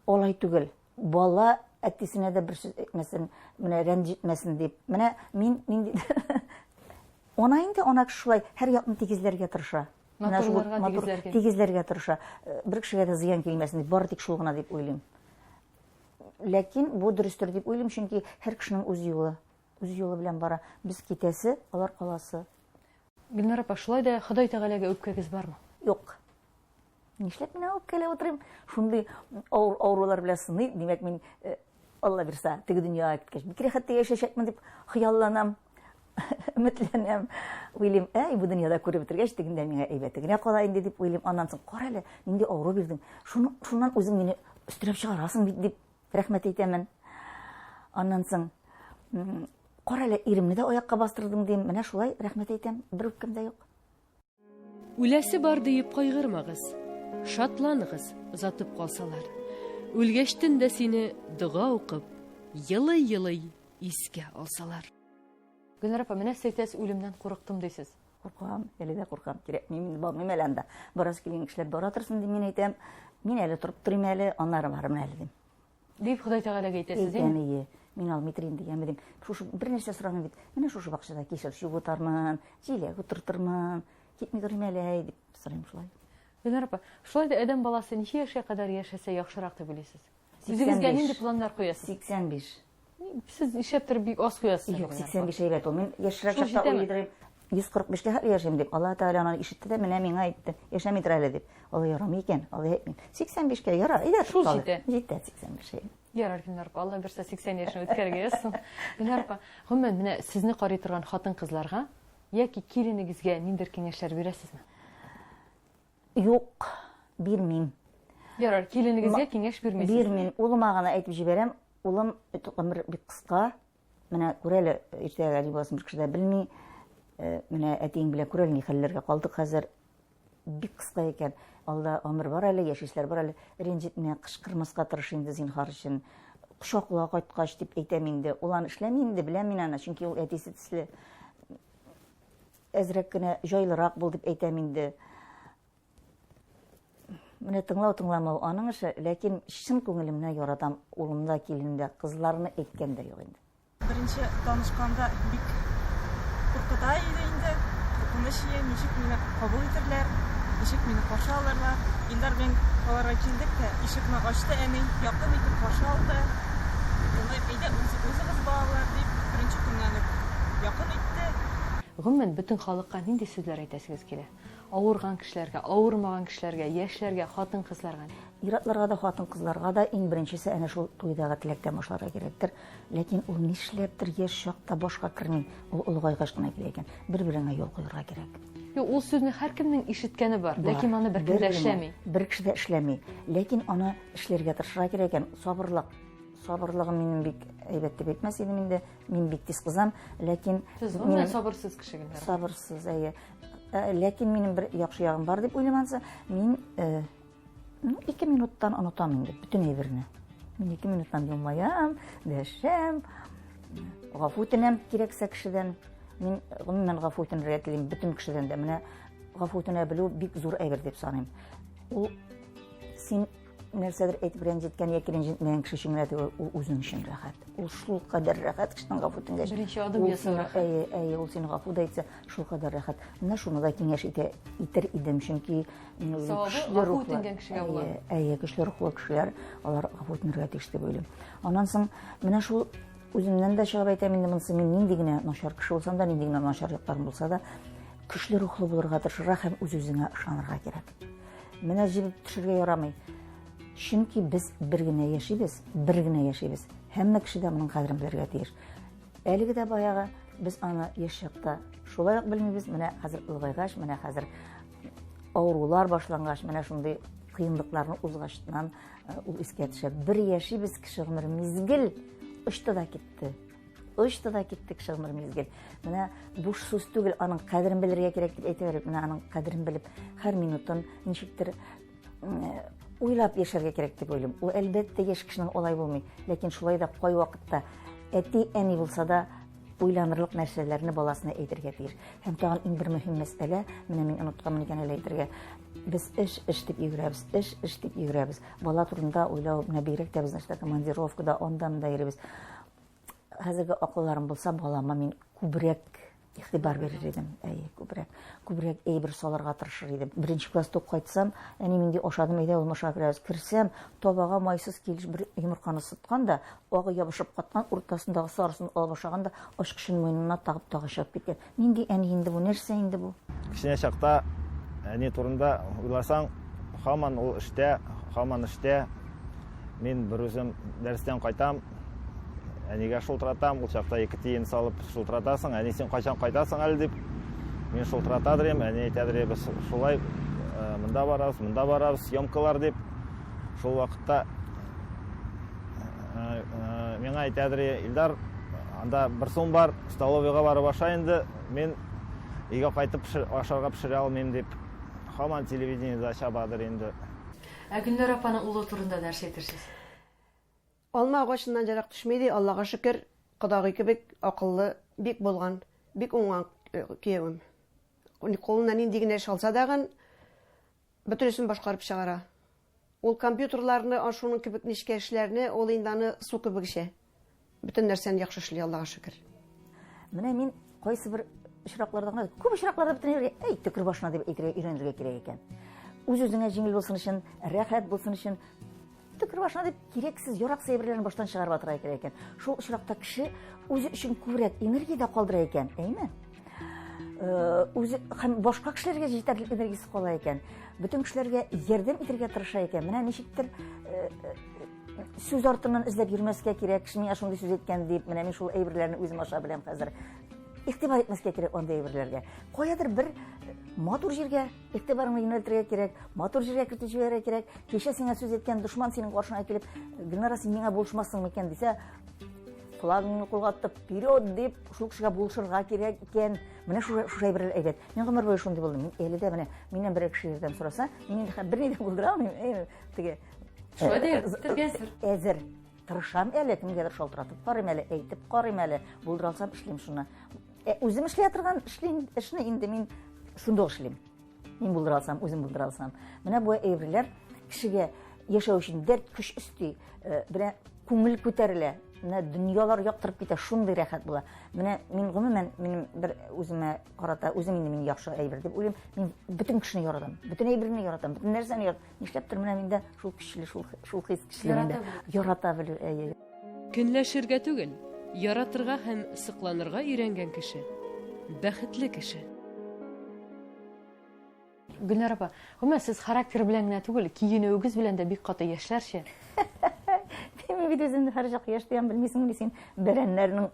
Алай түгел. Бала әтисенә дә бер сүз әйтмәсен, менә рәнҗетмәсен дип. Менә мин ана шулай һәр якны тигезләргә тырыша. Тигезләргә тырыша. Бер кешегә дә зыян килмәсен дип, бары тик шул гына дип уйлыйм. Ләкин бу дөрестер дип уйлыйм, чөнки һәр кешенең үз юлы белән бара. Без китәсе, алар каласы. Гөлнар апа, шулай да Ходай Тәгаләгә үпкәгез бармы? Юк. Нишләп мин үпкәләп утырыйм? Шундый авырулар белән сыный, димәк мин Алла бирсә, теге дөньяга киткәч, бик рәхәткә яшәшәкмен дип хыялланам, өметләнәм. Уйлыйм, бу дөньяда күреп бетергәч, тегендә миңа әйбәт генә кала инде дип уйлыйм. Аннан соң, кара әле, нинди авыру бирдең. Шуннан үзең мине өстерәп чыгарасың бит дип рәхмәт әйтәмен. Аннан соң, кара әле, иремне дә аякка бастырдың дим. Менә шулай рәхмәт әйтәм, бер үпкәм дә юк. Үләсе бар диеп кайгырмагыз. Шатланыгыз, озатып калсалар. Үлгәчтен дә сине дуга укып, йылый-йылый искә алсалар. Гөлнар апа, менә сез әйтәсез, үлемнән курыктым дисез. Куркам, әле дә куркам. Кирәк, мин бармыйм әле анда. Барасы килгән кешеләр бара торсын дип мин әйтәм. Мин әле торып торыйм әле, аннары барырмын әле дим. Дип Ходай Тәгаләгә әйтәсез, инде. Мин алмый торыйм дигәнме дим. Шушы бернәрсә сораган бит. Менә шушы бакчада кишер чугытармын, җиләк утыртырмын. Китми торыйм әле дип сорыйм шулай. Гөлнар апа, шулай да адәм баласы ничә яшькә кадәр яшәсә яхшырак дип уйлыйсыз? Үзегезгә нинди планнар куясыз? 85. Сез ишәптер бик аз куясыз. Юк, 85 әйбәт ул. Мин яшьрәк чакта уйлыйм. 145-кә хәл яшәм дип. Алла Тәгалә аны ишетте дә менә миңа әйтте. Яшәмидер әле дип. Алла ярамый икән. Алла әйтмим. 85-кә ярар. Әйдә, шул җитә. Җитә 85. Ярар, Гөлнар апа, Алла берсә 80 яшен үткәргәсен. Гөлнар апа, гомумән менә сезне карый торган хатын-кызларга яки киленегезгә ниндер киңәшләр бирәсезме? Юк, бирмим. Ярар, киленегезгә киңәш бирмәйсез. Бирмим. Улыма гына әйтеп җибәрәм. Улым гомер бик кыска. Менә күрәле, иртәгә булсын бер кеше дә белми. Менә әтиң белән күрәле ни хәлләргә калдык хәзер. Бик кыска икән. Алда гомер бар әле, яшисләр бар әле. Ренҗитмә, кычкырмаска тырыш инде зинһар өчен. Кочакла кайткач дип әйтәм инде. Ул аны эшләми инде, беләм мин аны, чөнки ул әтисе төсле. әзрәк кенә җайлырак бул дип әйтәм инде. Менә тыңламау аның эше, ләкин чын күңелемнән яратам улымда, киленемдә, кызларны әйткән дә юк инде. Беренче танышканда бик куркыта иде инде. Куркыныч иде, ничек мине кабул итерләр, ничек мине каршы алырлар. Илдар белән аларга килдек тә, ишекне ачты әни, якын итеп каршы алды. Әйдә, үзегез балалар дип, беренче көннән үк якын итте. Гомумән бөтен халыкка нинди сүзләр әйтәсегез килә? Авырган кешеләргә, авырмаган кешеләргә, яшьләргә, хатын-кызларга. Иратларга да, хатын-кызларга да иң беренчесе әнә шул туйдагы теләктән башларга кирәктер. Ләкин ул нишләптер яшь чакта башка керми, ул олыгайгач кына килә икән. Бер-береңә юл куярга кирәк. Юк, ул сүзне һәркемнең ишеткәне бар, ләкин аны бер кем дә эшләми. Бер кеше дә эшләми. Ләкин аны эшләргә тырышырга кирәк икән. Сабырлыгым минем бик әйбәт дип әйтмәс идем инде. Мин бик тиз кызам, ләкин Сез гомумән сабырсыз кеше генә. Сабырсыз, әйе. Ләкин минем бер яхшы ягым бар дип уйламанса, мин 2 минуттан онытам инде бөтен әйберне. Мин 2 минуттан елмаям, дәшәм, гафу үтенәм кирәксә кешедән. Мин гомумән гафу үтенергә телим бөтен кешедән дә. Менә гафу үтенә белү бик зур әйбер дип саныйм. Ул син нәрсәдер әйтеп рәнҗеткән яки рәнҗетмәгән кеше өчен генә ул үзең өчен рәхәт. Ул шул кадәр рәхәт кешенең гафу үтенгәч. Беренче адым ясау рәхәт. Әйе, ул сине гафу да итсә, шул кадәр рәхәт. Менә шуны да киңәш итер идем, чөнки гафу үтенгән кешегә була. Әйе, көчле рухлы кешеләр, алар гафу үтенергә тиеш дип уйлыйм. Аннан соң менә шул үземнән дә чыгып әйтәм инде, монысы мин нинди генә начар кеше булсам да, нинди генә начар якларым булса да, көчле рухлы булырга тырышырга һәм үз-үзеңә ышанырга кирәк. Менә җибеп төшәргә ярамый. Чөнки без бер генә яшибез. Һәммә кеше дә моның кадерен белергә тиеш. Әлеге дә баягы без аны яшь чакта шулай ук белмибез. Менә хәзер улгайгач, менә хәзер авырулар башлангач, менә шундый кыенлыкларны узгачтан ул искә төшә. Бер яшибез, кеше гомер мизгел очты да китте. Кеше гомер мизгел. Менә буш сүз түгел, аның кадерен белергә кирәк дип әйтәләр. Менә аның кадерен белеп, һәр минутын ничектер уйлап яшәргә кирәк дип уйлыйм. Ул әлбәттә яшь кешенең алай булмый, ләкин шулай да кай вакытта әти-әни булса да уйланырлык нәрсәләрне баласына әйтергә тиеш. Һәм тагын иң бер мөһим мәсьәлә, менә мин онытканмын икән әле әйтергә. Без эш дип йөгерәбез. Бала турында уйлау, менә бигрәк тә безнең штат командировкада онда-монда йөрибез. Хәзерге акылларым булса, балама мин күбрәк игътибар бирер идем. Күбрәк әйбер салырга тырышыр идем. Беренче класста укытсам, әни минди ашадым, әйдә ул машага керәбез. Кирсәм, табага майсыз килеш бер йомырканы сыткан да, агы ябышып каткан, уртасындагы сарысын алып ашаганда, аш кешенең муенына тагып чыгып киткән. Нинди әни инде бу, нәрсә инде бу? Кичә чакта әни турында уйласаң, һаман ул эштә, мин бер үзем дәрестән кайтам, әнигә шултыратам, ул чакта 2 тиен салып шултыратасың, әни син кайчан кайтасың әле дип. Мин шултыратадыр идем, әни әйтәдер, без шулай монда барабыз, съемкалар дип. Шул вакытта миңа әйтәдер, Илдар, анда бер сум бар, столовыйга барып аша инде, мин өйгә кайтып ашарга пешерә алмыйм дип. Һаман телевидениедә чабадыр инде. Гөлнар апаның улы турында нәрсә әйтерсез? Алма агачыннан жарак төшмәйди, Аллага шөкер, кодагый кебек акыллы, бик булган, бик уңган киявем. Колуннан нинди генә эш алса дагы, бөтенесен башкарып чыгара. Ул компьютерларны, шуның кебек нечкә эшләрне, ул инде аны су кебек эчә. Бөтен нәрсәне яхшы эшли, Аллага шөкер. Менә мин кайсы бер очракларда, күп очракларда бөтен төкер башына дип өйрәнергә кирәк икән. Үз-үзеңә җиңел булсын өчен, рәхәт булсын өчен, төкер башына дип кирәксез, яраксыз әйберләрне баштан чыгарып атырга кирәк икән. Шул очракта кеше үзе өчен күбрәк энергия калдыра икән, әйме? Үзе һәм башка кешеләргә җитәрлек энергиясе кала икән. Бөтен кешеләргә ярдәм итәргә тырыша икән. Менә ничектер сүз артыннан эзләп йөрмәскә кирәк, кеше миңа шундый сүз әйткән дип, менә мин шул әйберләрне үзем аша беләм хәзер. Игътибар итмәскә кирәк андый әйберләргә. Каядыр бер матур җиргә игътибарыңны юнәлтергә кирәк, матур җиргә кертеп җибәрергә кирәк. Кичә сиңа сүз әйткән дошман синең каршыңа килеп, Гөлнара, син миңа булышмассыңмы икән дисә, флагыңны кулгатып, вперед дип, шул кешегә булышырга кирәк икән. Менә шул әйберләр әйбәт. Мин гомер буе шундый булдым. Мин әле дә менә миннән бер кеше ярдәм сораса, мин инде бер ни дә булдыра алмыйм. Теге әзер тырышам әле, кемгәдер шалтыратып карыйм әле, әйтеп карыйм әле, булдыра алсам эшлим шуны. Үзем эшли торган эшне инде мин шунда эшлим. Мин булдыра алсам, үзем булдыра алсам. Менә бу әйберләр кешегә яшәү өчен дәрт көч өсти, белә күңел күтәрелә, менә дөньялар яктырып китә, шундый рәхәт була. Менә мин гомумән минем бер үземә карата, үзем инде мин яхшы әйбер дип уйлыйм. Мин бөтен кешене яратам, бөтен әйберне яратам, бөтен нәрсәне яратам. Нишләптер менә миндә шул көчле, шул хис көчле миндә. Ярата белү. Көнләшергә түгел, яратырга һәм сыкланырга өйрәнгән кеше бәхетле кеше. Гөлнар апа, гомумән сез характер белән генә түгел, киенүегез белән дә бик каты яшьләрчә. Мин бит үземне һәр чак яшьтән белмисеңме син, бәрәннәрнең,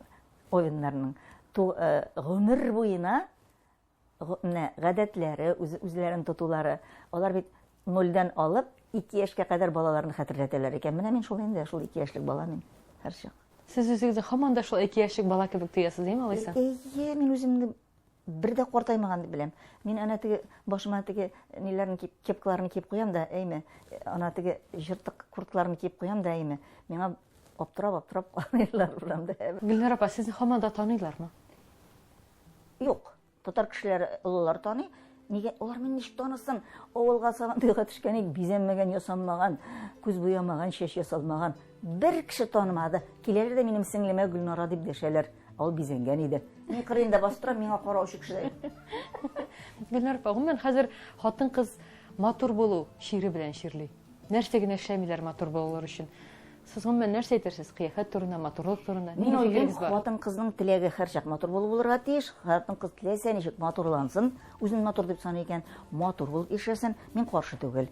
ойыннарның гомер буена гадәтләре, үзләрен тотулары, алар бит 0-дан алып 2 яшькә кадәр балаларны хәтерләтәләр икән. Менә мин шул инде, шул 2 яшьлек бала мин һәр чак. Сез үзегезне һаман да шул 2 яшьлек бала кебек тоясыз, әйме алайса? Мин үземне бер дә картаймаган дип беләм. Мин ана теге башыма теге ниләрне кепкаларны киеп куям да, әйме, ана теге җыртык куртларны киеп куям да, әйме. Миңа аптырап калыйлар урамда. Гөлнар апа, сезне һаман да таныйлармы? Юк, татар кешеләре олылар таный. Нигә алар мине ничек танысын? Авылга сагындыга төшкәник, бизәнмәгән, ясанмаган, күз буямаган, чәч ясалмаган бер кеше танымады. Киләләр дә минем сеңлемә Гөлнара дип дәшәләр. Ал бизәнгән иде. Мин кырында бастыра, миңа караучы кеше. Гөлнар апа, гомумән хәзер хатын-кыз матур булу шире белән ширли. Нәрсә генә эшләмиләр матур булулар өчен. Сез гомумән нәрсә әйтерсез? Кыяфәт турында, матурлык турында? Мин уйлыйм, хатын-кызның теләге һәр чак матур булырга тиеш. Хатын-кыз теләсә ничек матурлансын, үзен матур дип саный икән, матур булып яшәсен. Мин каршы түгел.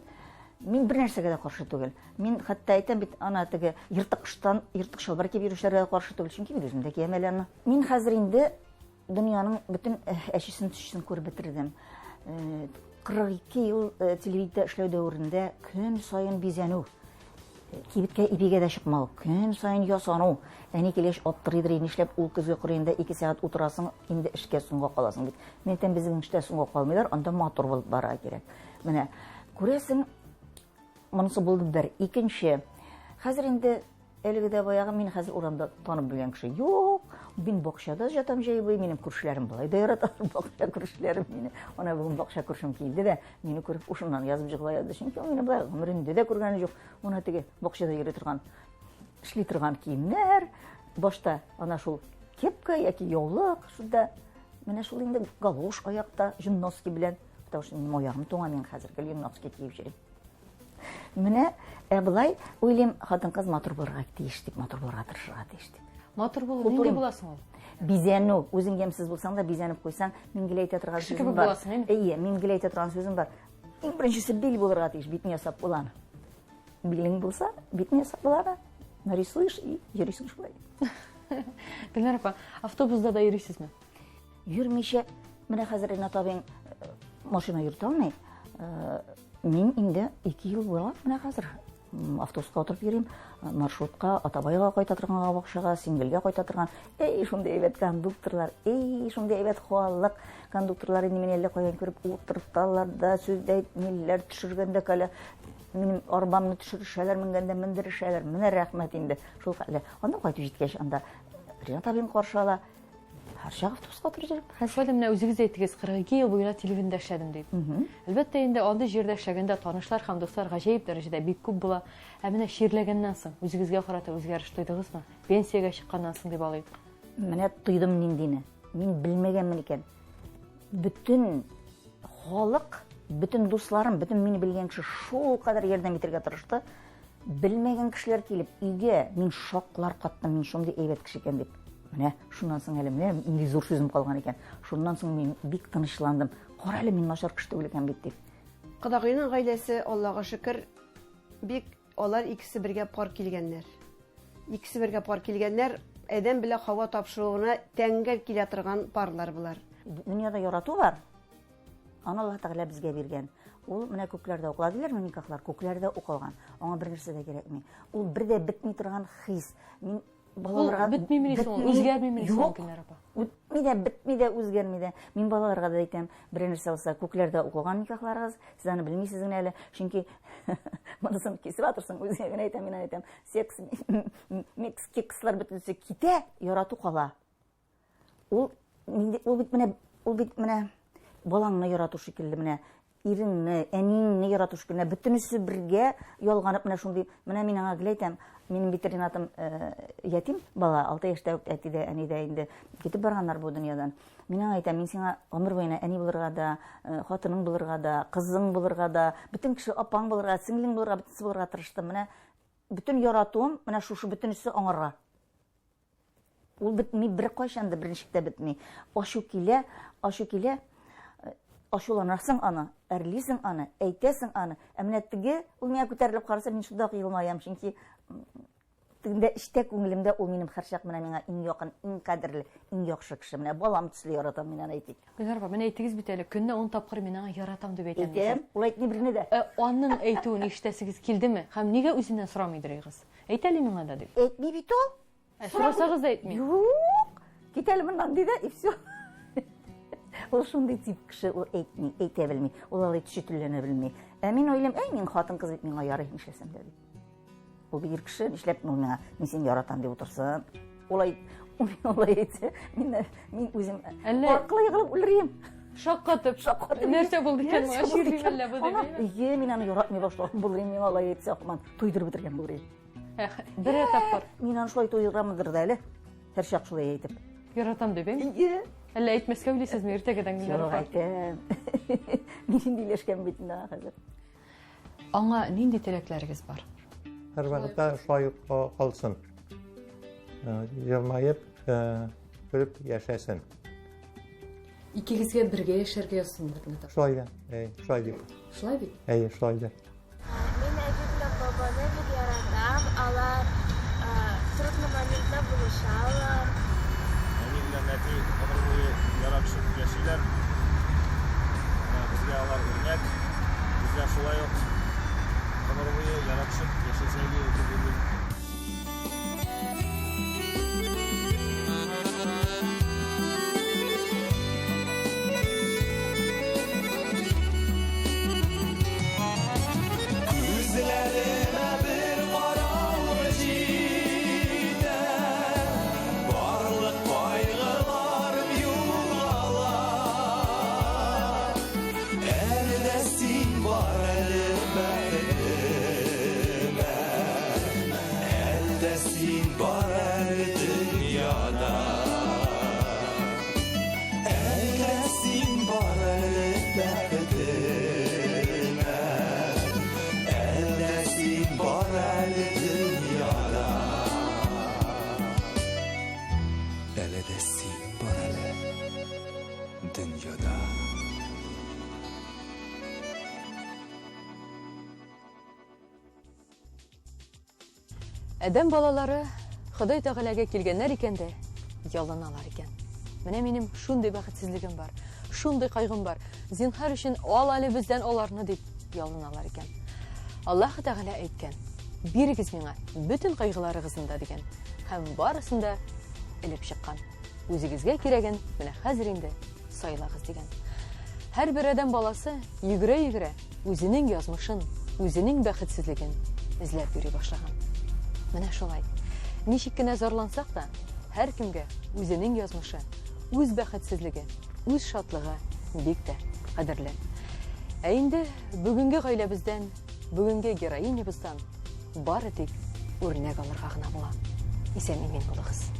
Мин бер нәрсәгә дә каршы түгел. Мин хәтта әйтәм бит, ана теге ертык шалбар киеп йөрүчеләргә каршы түгел, чөнки мин үзем дә киям әле аны. Мин хәзер инде дөньяның бөтен әчесен төшсен күреп бетердем. 42 ел телевидениедә эшләү дәверендә көн сайын бизәнү, кибеткә ипигә дә чыкмау, көн сайын ясану. Әни килеш аптырыйдыр, нишләп ул көзгә кырыенда 2 сәгать утырасың, инде эшкә соңга каласың бит. Мен әйтәм, безнең эштә соңга калмыйлар, анда матур булып бара кирәк. Менә күрәсең, монысы булды бер. Икенче, хәзер инде әлеге дә баягы мин хәзер урамда танып белгән кеше юк. Мин бакчада җатам җәйбый, минем күршеләрем булай да яраталар, бакча күршеләрем мине. Ана бүген бакча күршем килде дә, мине күреп ушыннан язып җыглая ди. Чөнки ул мине болай гомерендә дә күргәне юк. Ана теге бакчада йөри торган, эшли торган киемнәр, башта ана шул кепка яки яулык, шунда менә шул инде галош аякта, жинноски белән, потому что минем аягым туңа, мин хәзер жинноски киеп йөрим. Менә былай уйлыйм, хатын-кыз матур булырга тиеш дип, матур булырга тырышырга тиеш дип. Матур булу нинди буласың ул? Бизәнү, үзең ямьсез булсаң да бизәнеп куйсаң, мин гел әйтә торган сүзем бар. Мин гел әйтә торган сүзем бар. Иң беренчесе бил булырга тиеш, битне ясап буланы. Билең булса, битне ясап буланы. Нарисуешь и йөрисең шулай. Гөлнар апа, автобуста да йөрисезме? Йөрмичә, менә хәзер Натабин машина йөртә алмый. Мин инде 2 ел була, менә хәзер автобуска утырып йөрим, маршрутка, Атабайга кайта торганга бакчага, Сингелгә кайта торган. Шундый әйбәт кондукторлар, шундый әйбәт халык. Кондукторлар инде мине әллә каян күреп утырталар да, сүздә әйтмиләр, төшергәндә калә. Минем арбамны төшерүшәләр, менгәндә мендерешәләр. Менә рәхмәт инде. Шул хәле. Анда кайтып җиткәч, анда Ринатабин каршы ала. Һәр чак автобуска утырып йөрим. Хәзер менә үзегез әйтегез, 42 ел буена телевидениедә эшләдем дип. Әлбәттә инде андый җирдә эшләгәндә танышлар һәм дуслар гаҗәеп дәрәҗәдә бик күп була. Менә ширләгәннән соң үзегезгә карата үзгәреш тойдыгызмы? Пенсиягә чыкканнан соң дип алыйк. Менә тойдым ниндине. Мин белмәгәнмен икән. Бөтен халык, бөтен дусларым, бөтен мине белгән кеше шул кадәр ярдәм итәргә тырышты. Белмәгән кешеләр килеп, өйгә мин шаклар каттым, мин шундый әйбәт кеше икән дип. Менә шуннан соң әле менә инде зур сүзем калган икән. Шуннан соң мин бик тынычландым. Кара әле мин начар кеше түгел икән бит дип. Кадагыйның гаиләсе, Аллага шөкер, бик алар икесе бергә пар килгәннәр. Икесе бергә пар килгәннәр, әдәм белән һава тапшыруына тәңгәл килә торган парлар булар. Дөньяда ярату бар. Аны Аллаһ Тәгалә безгә биргән. Ул менә күкләрдә укладылар, никахлар күкләрдә укылган. Аңа бер нәрсә дә кирәкми. Ул бер дә бетми торган хис. Мин балаларга бетмиме соң, үзгәрмиме соң Гөлнар апа? Бетми дә, үзгәрми дә. Мин балаларга да әйтәм, бер нәрсә булса, күкләрдә укылган никахларыгыз, сез аны белмисез генә әле, чөнки монысын кисеп атырсың, үзгә генә әйтәм, мин әйтәм, секс, кекслар бөтенсе китә, ярату кала. Ул ул бит менә балаңны ярату шикелле, менә иреңне, әниңне ярату шикелле, бөтенесе бергә ялганып менә шундый. Менә мин аңа гел әйтәм, минем ветеринатым ятим бала, 6 яшьтә үк әтидә, әнидә инде китеп барганнар бу дөньядан. Мин аңа әйтәм, мин сиңа гомер буена әни булырга да, хатының булырга да, кызың булырга да, бөтен кеше апаң булырга, сеңлең булырга, бөтенсе булырга тырыштым. Менә бөтен яратуым, менә шушы бөтенесе аңарга. Ул бетми, бер кайчан да берничек тә бетми. Ашу килә, ашуланасың аны, әрлисең аны, әйтәсең аны. Ә менә теге, ул миңа күтәрелеп караса, мин шунда кыйлмаям, чөнки тегендә эчтә күңелемдә ул минем һәрчак менә миңа иң якын, иң кадерле, иң яхшы кеше. Менә балам төсле яратам мин аны әйтик. Гөлнар апа, менә әйтегез бит әле, көнне 10 тапкыр мин аңа яратам дип әйтәм. Әйтәм, ул әйтми берне дә. Аның әйтүен ишетәсегез килдеме? Һәм нигә үзеннән сорамыйдырыгыз? Әйт әле миңа да дип. Әйтми бит ул. Сорасагыз да әйтми. Юк, кит әле моннан диде, и все. Ул шундый тип кеше, ул әйтми, әйтә белми, ул алай төшетүләнә белми. Ә мин уйлыйм, мин хатын кыз бит миңа ярый нишләсәм дә дип. Ул бер кеше нишләп миңа, мин син яратам дип утырсын. Улай әйтсә, мин үзем аркылы егылып үлрим. Шаккатып, нәрсә булды икән моңа ширле әллә бу дип. Ие, мин аны яратмый башлаган булырым, мин алай әйтсә, һаман туйдырып бетергән булырым. Бер тапкыр. Мин аны шулай туйдырамдыр да әле. Һәрчак шулай әйтеп. Яратам дип. Ие. Әллә әйтмәскә уйлыйсызмы иртәгәдән генә? Юк, әйтәм. Мин инде иләшкән бит инде хәзер. Аңа нинди теләкләрегез бар? Һәр вакытта шулай калсын. Елмаеп, көлеп яшәсен. Икегезгә бергә яшәргә язсыннар дип. Шулай да, шулай дип. Шулай бит. Шулай да. Мин әби белән бабаны бик яратам. Алар трудный моментта булышалар. Әни белән әти гомер буе ярашып яшиләр. Безгә алар үрнәк. Безгә шулай ук гомер буе ярашып яшәсәгә дип. Әдәм балалары Ходай Тәгаләгә килгәннәр икән дә ялыналар икән. Менә минем шундый бәхетсезлегем бар, шундый кайгым бар. Зинһар өчен ал әле бездән аларны дип ялыналар икән. Аллаһ Тәгалә әйткән: "Бирегез миңа бөтен кайгыларыгызны да" дигән. Һәм барысын да элеп чыккан. Үзегезгә кирәген менә хәзер инде сайлагыз дигән. Һәрбер адәм баласы йөгерә-йөгерә үзенең язмышын, үзенең бәхетсезлеген эзләп йөри башлаган. Менә шулай. Ничек кенә зарлансак та, һәр кемгә үзенең язмышы, үз бәхетсезлеге, үз шатлыгы бик тә кадерле. Ә инде бүгенге гаиләбездән, бүгенге героинябыздан бары тик үрнәк алырга гына була. Исән-имин булыгыз.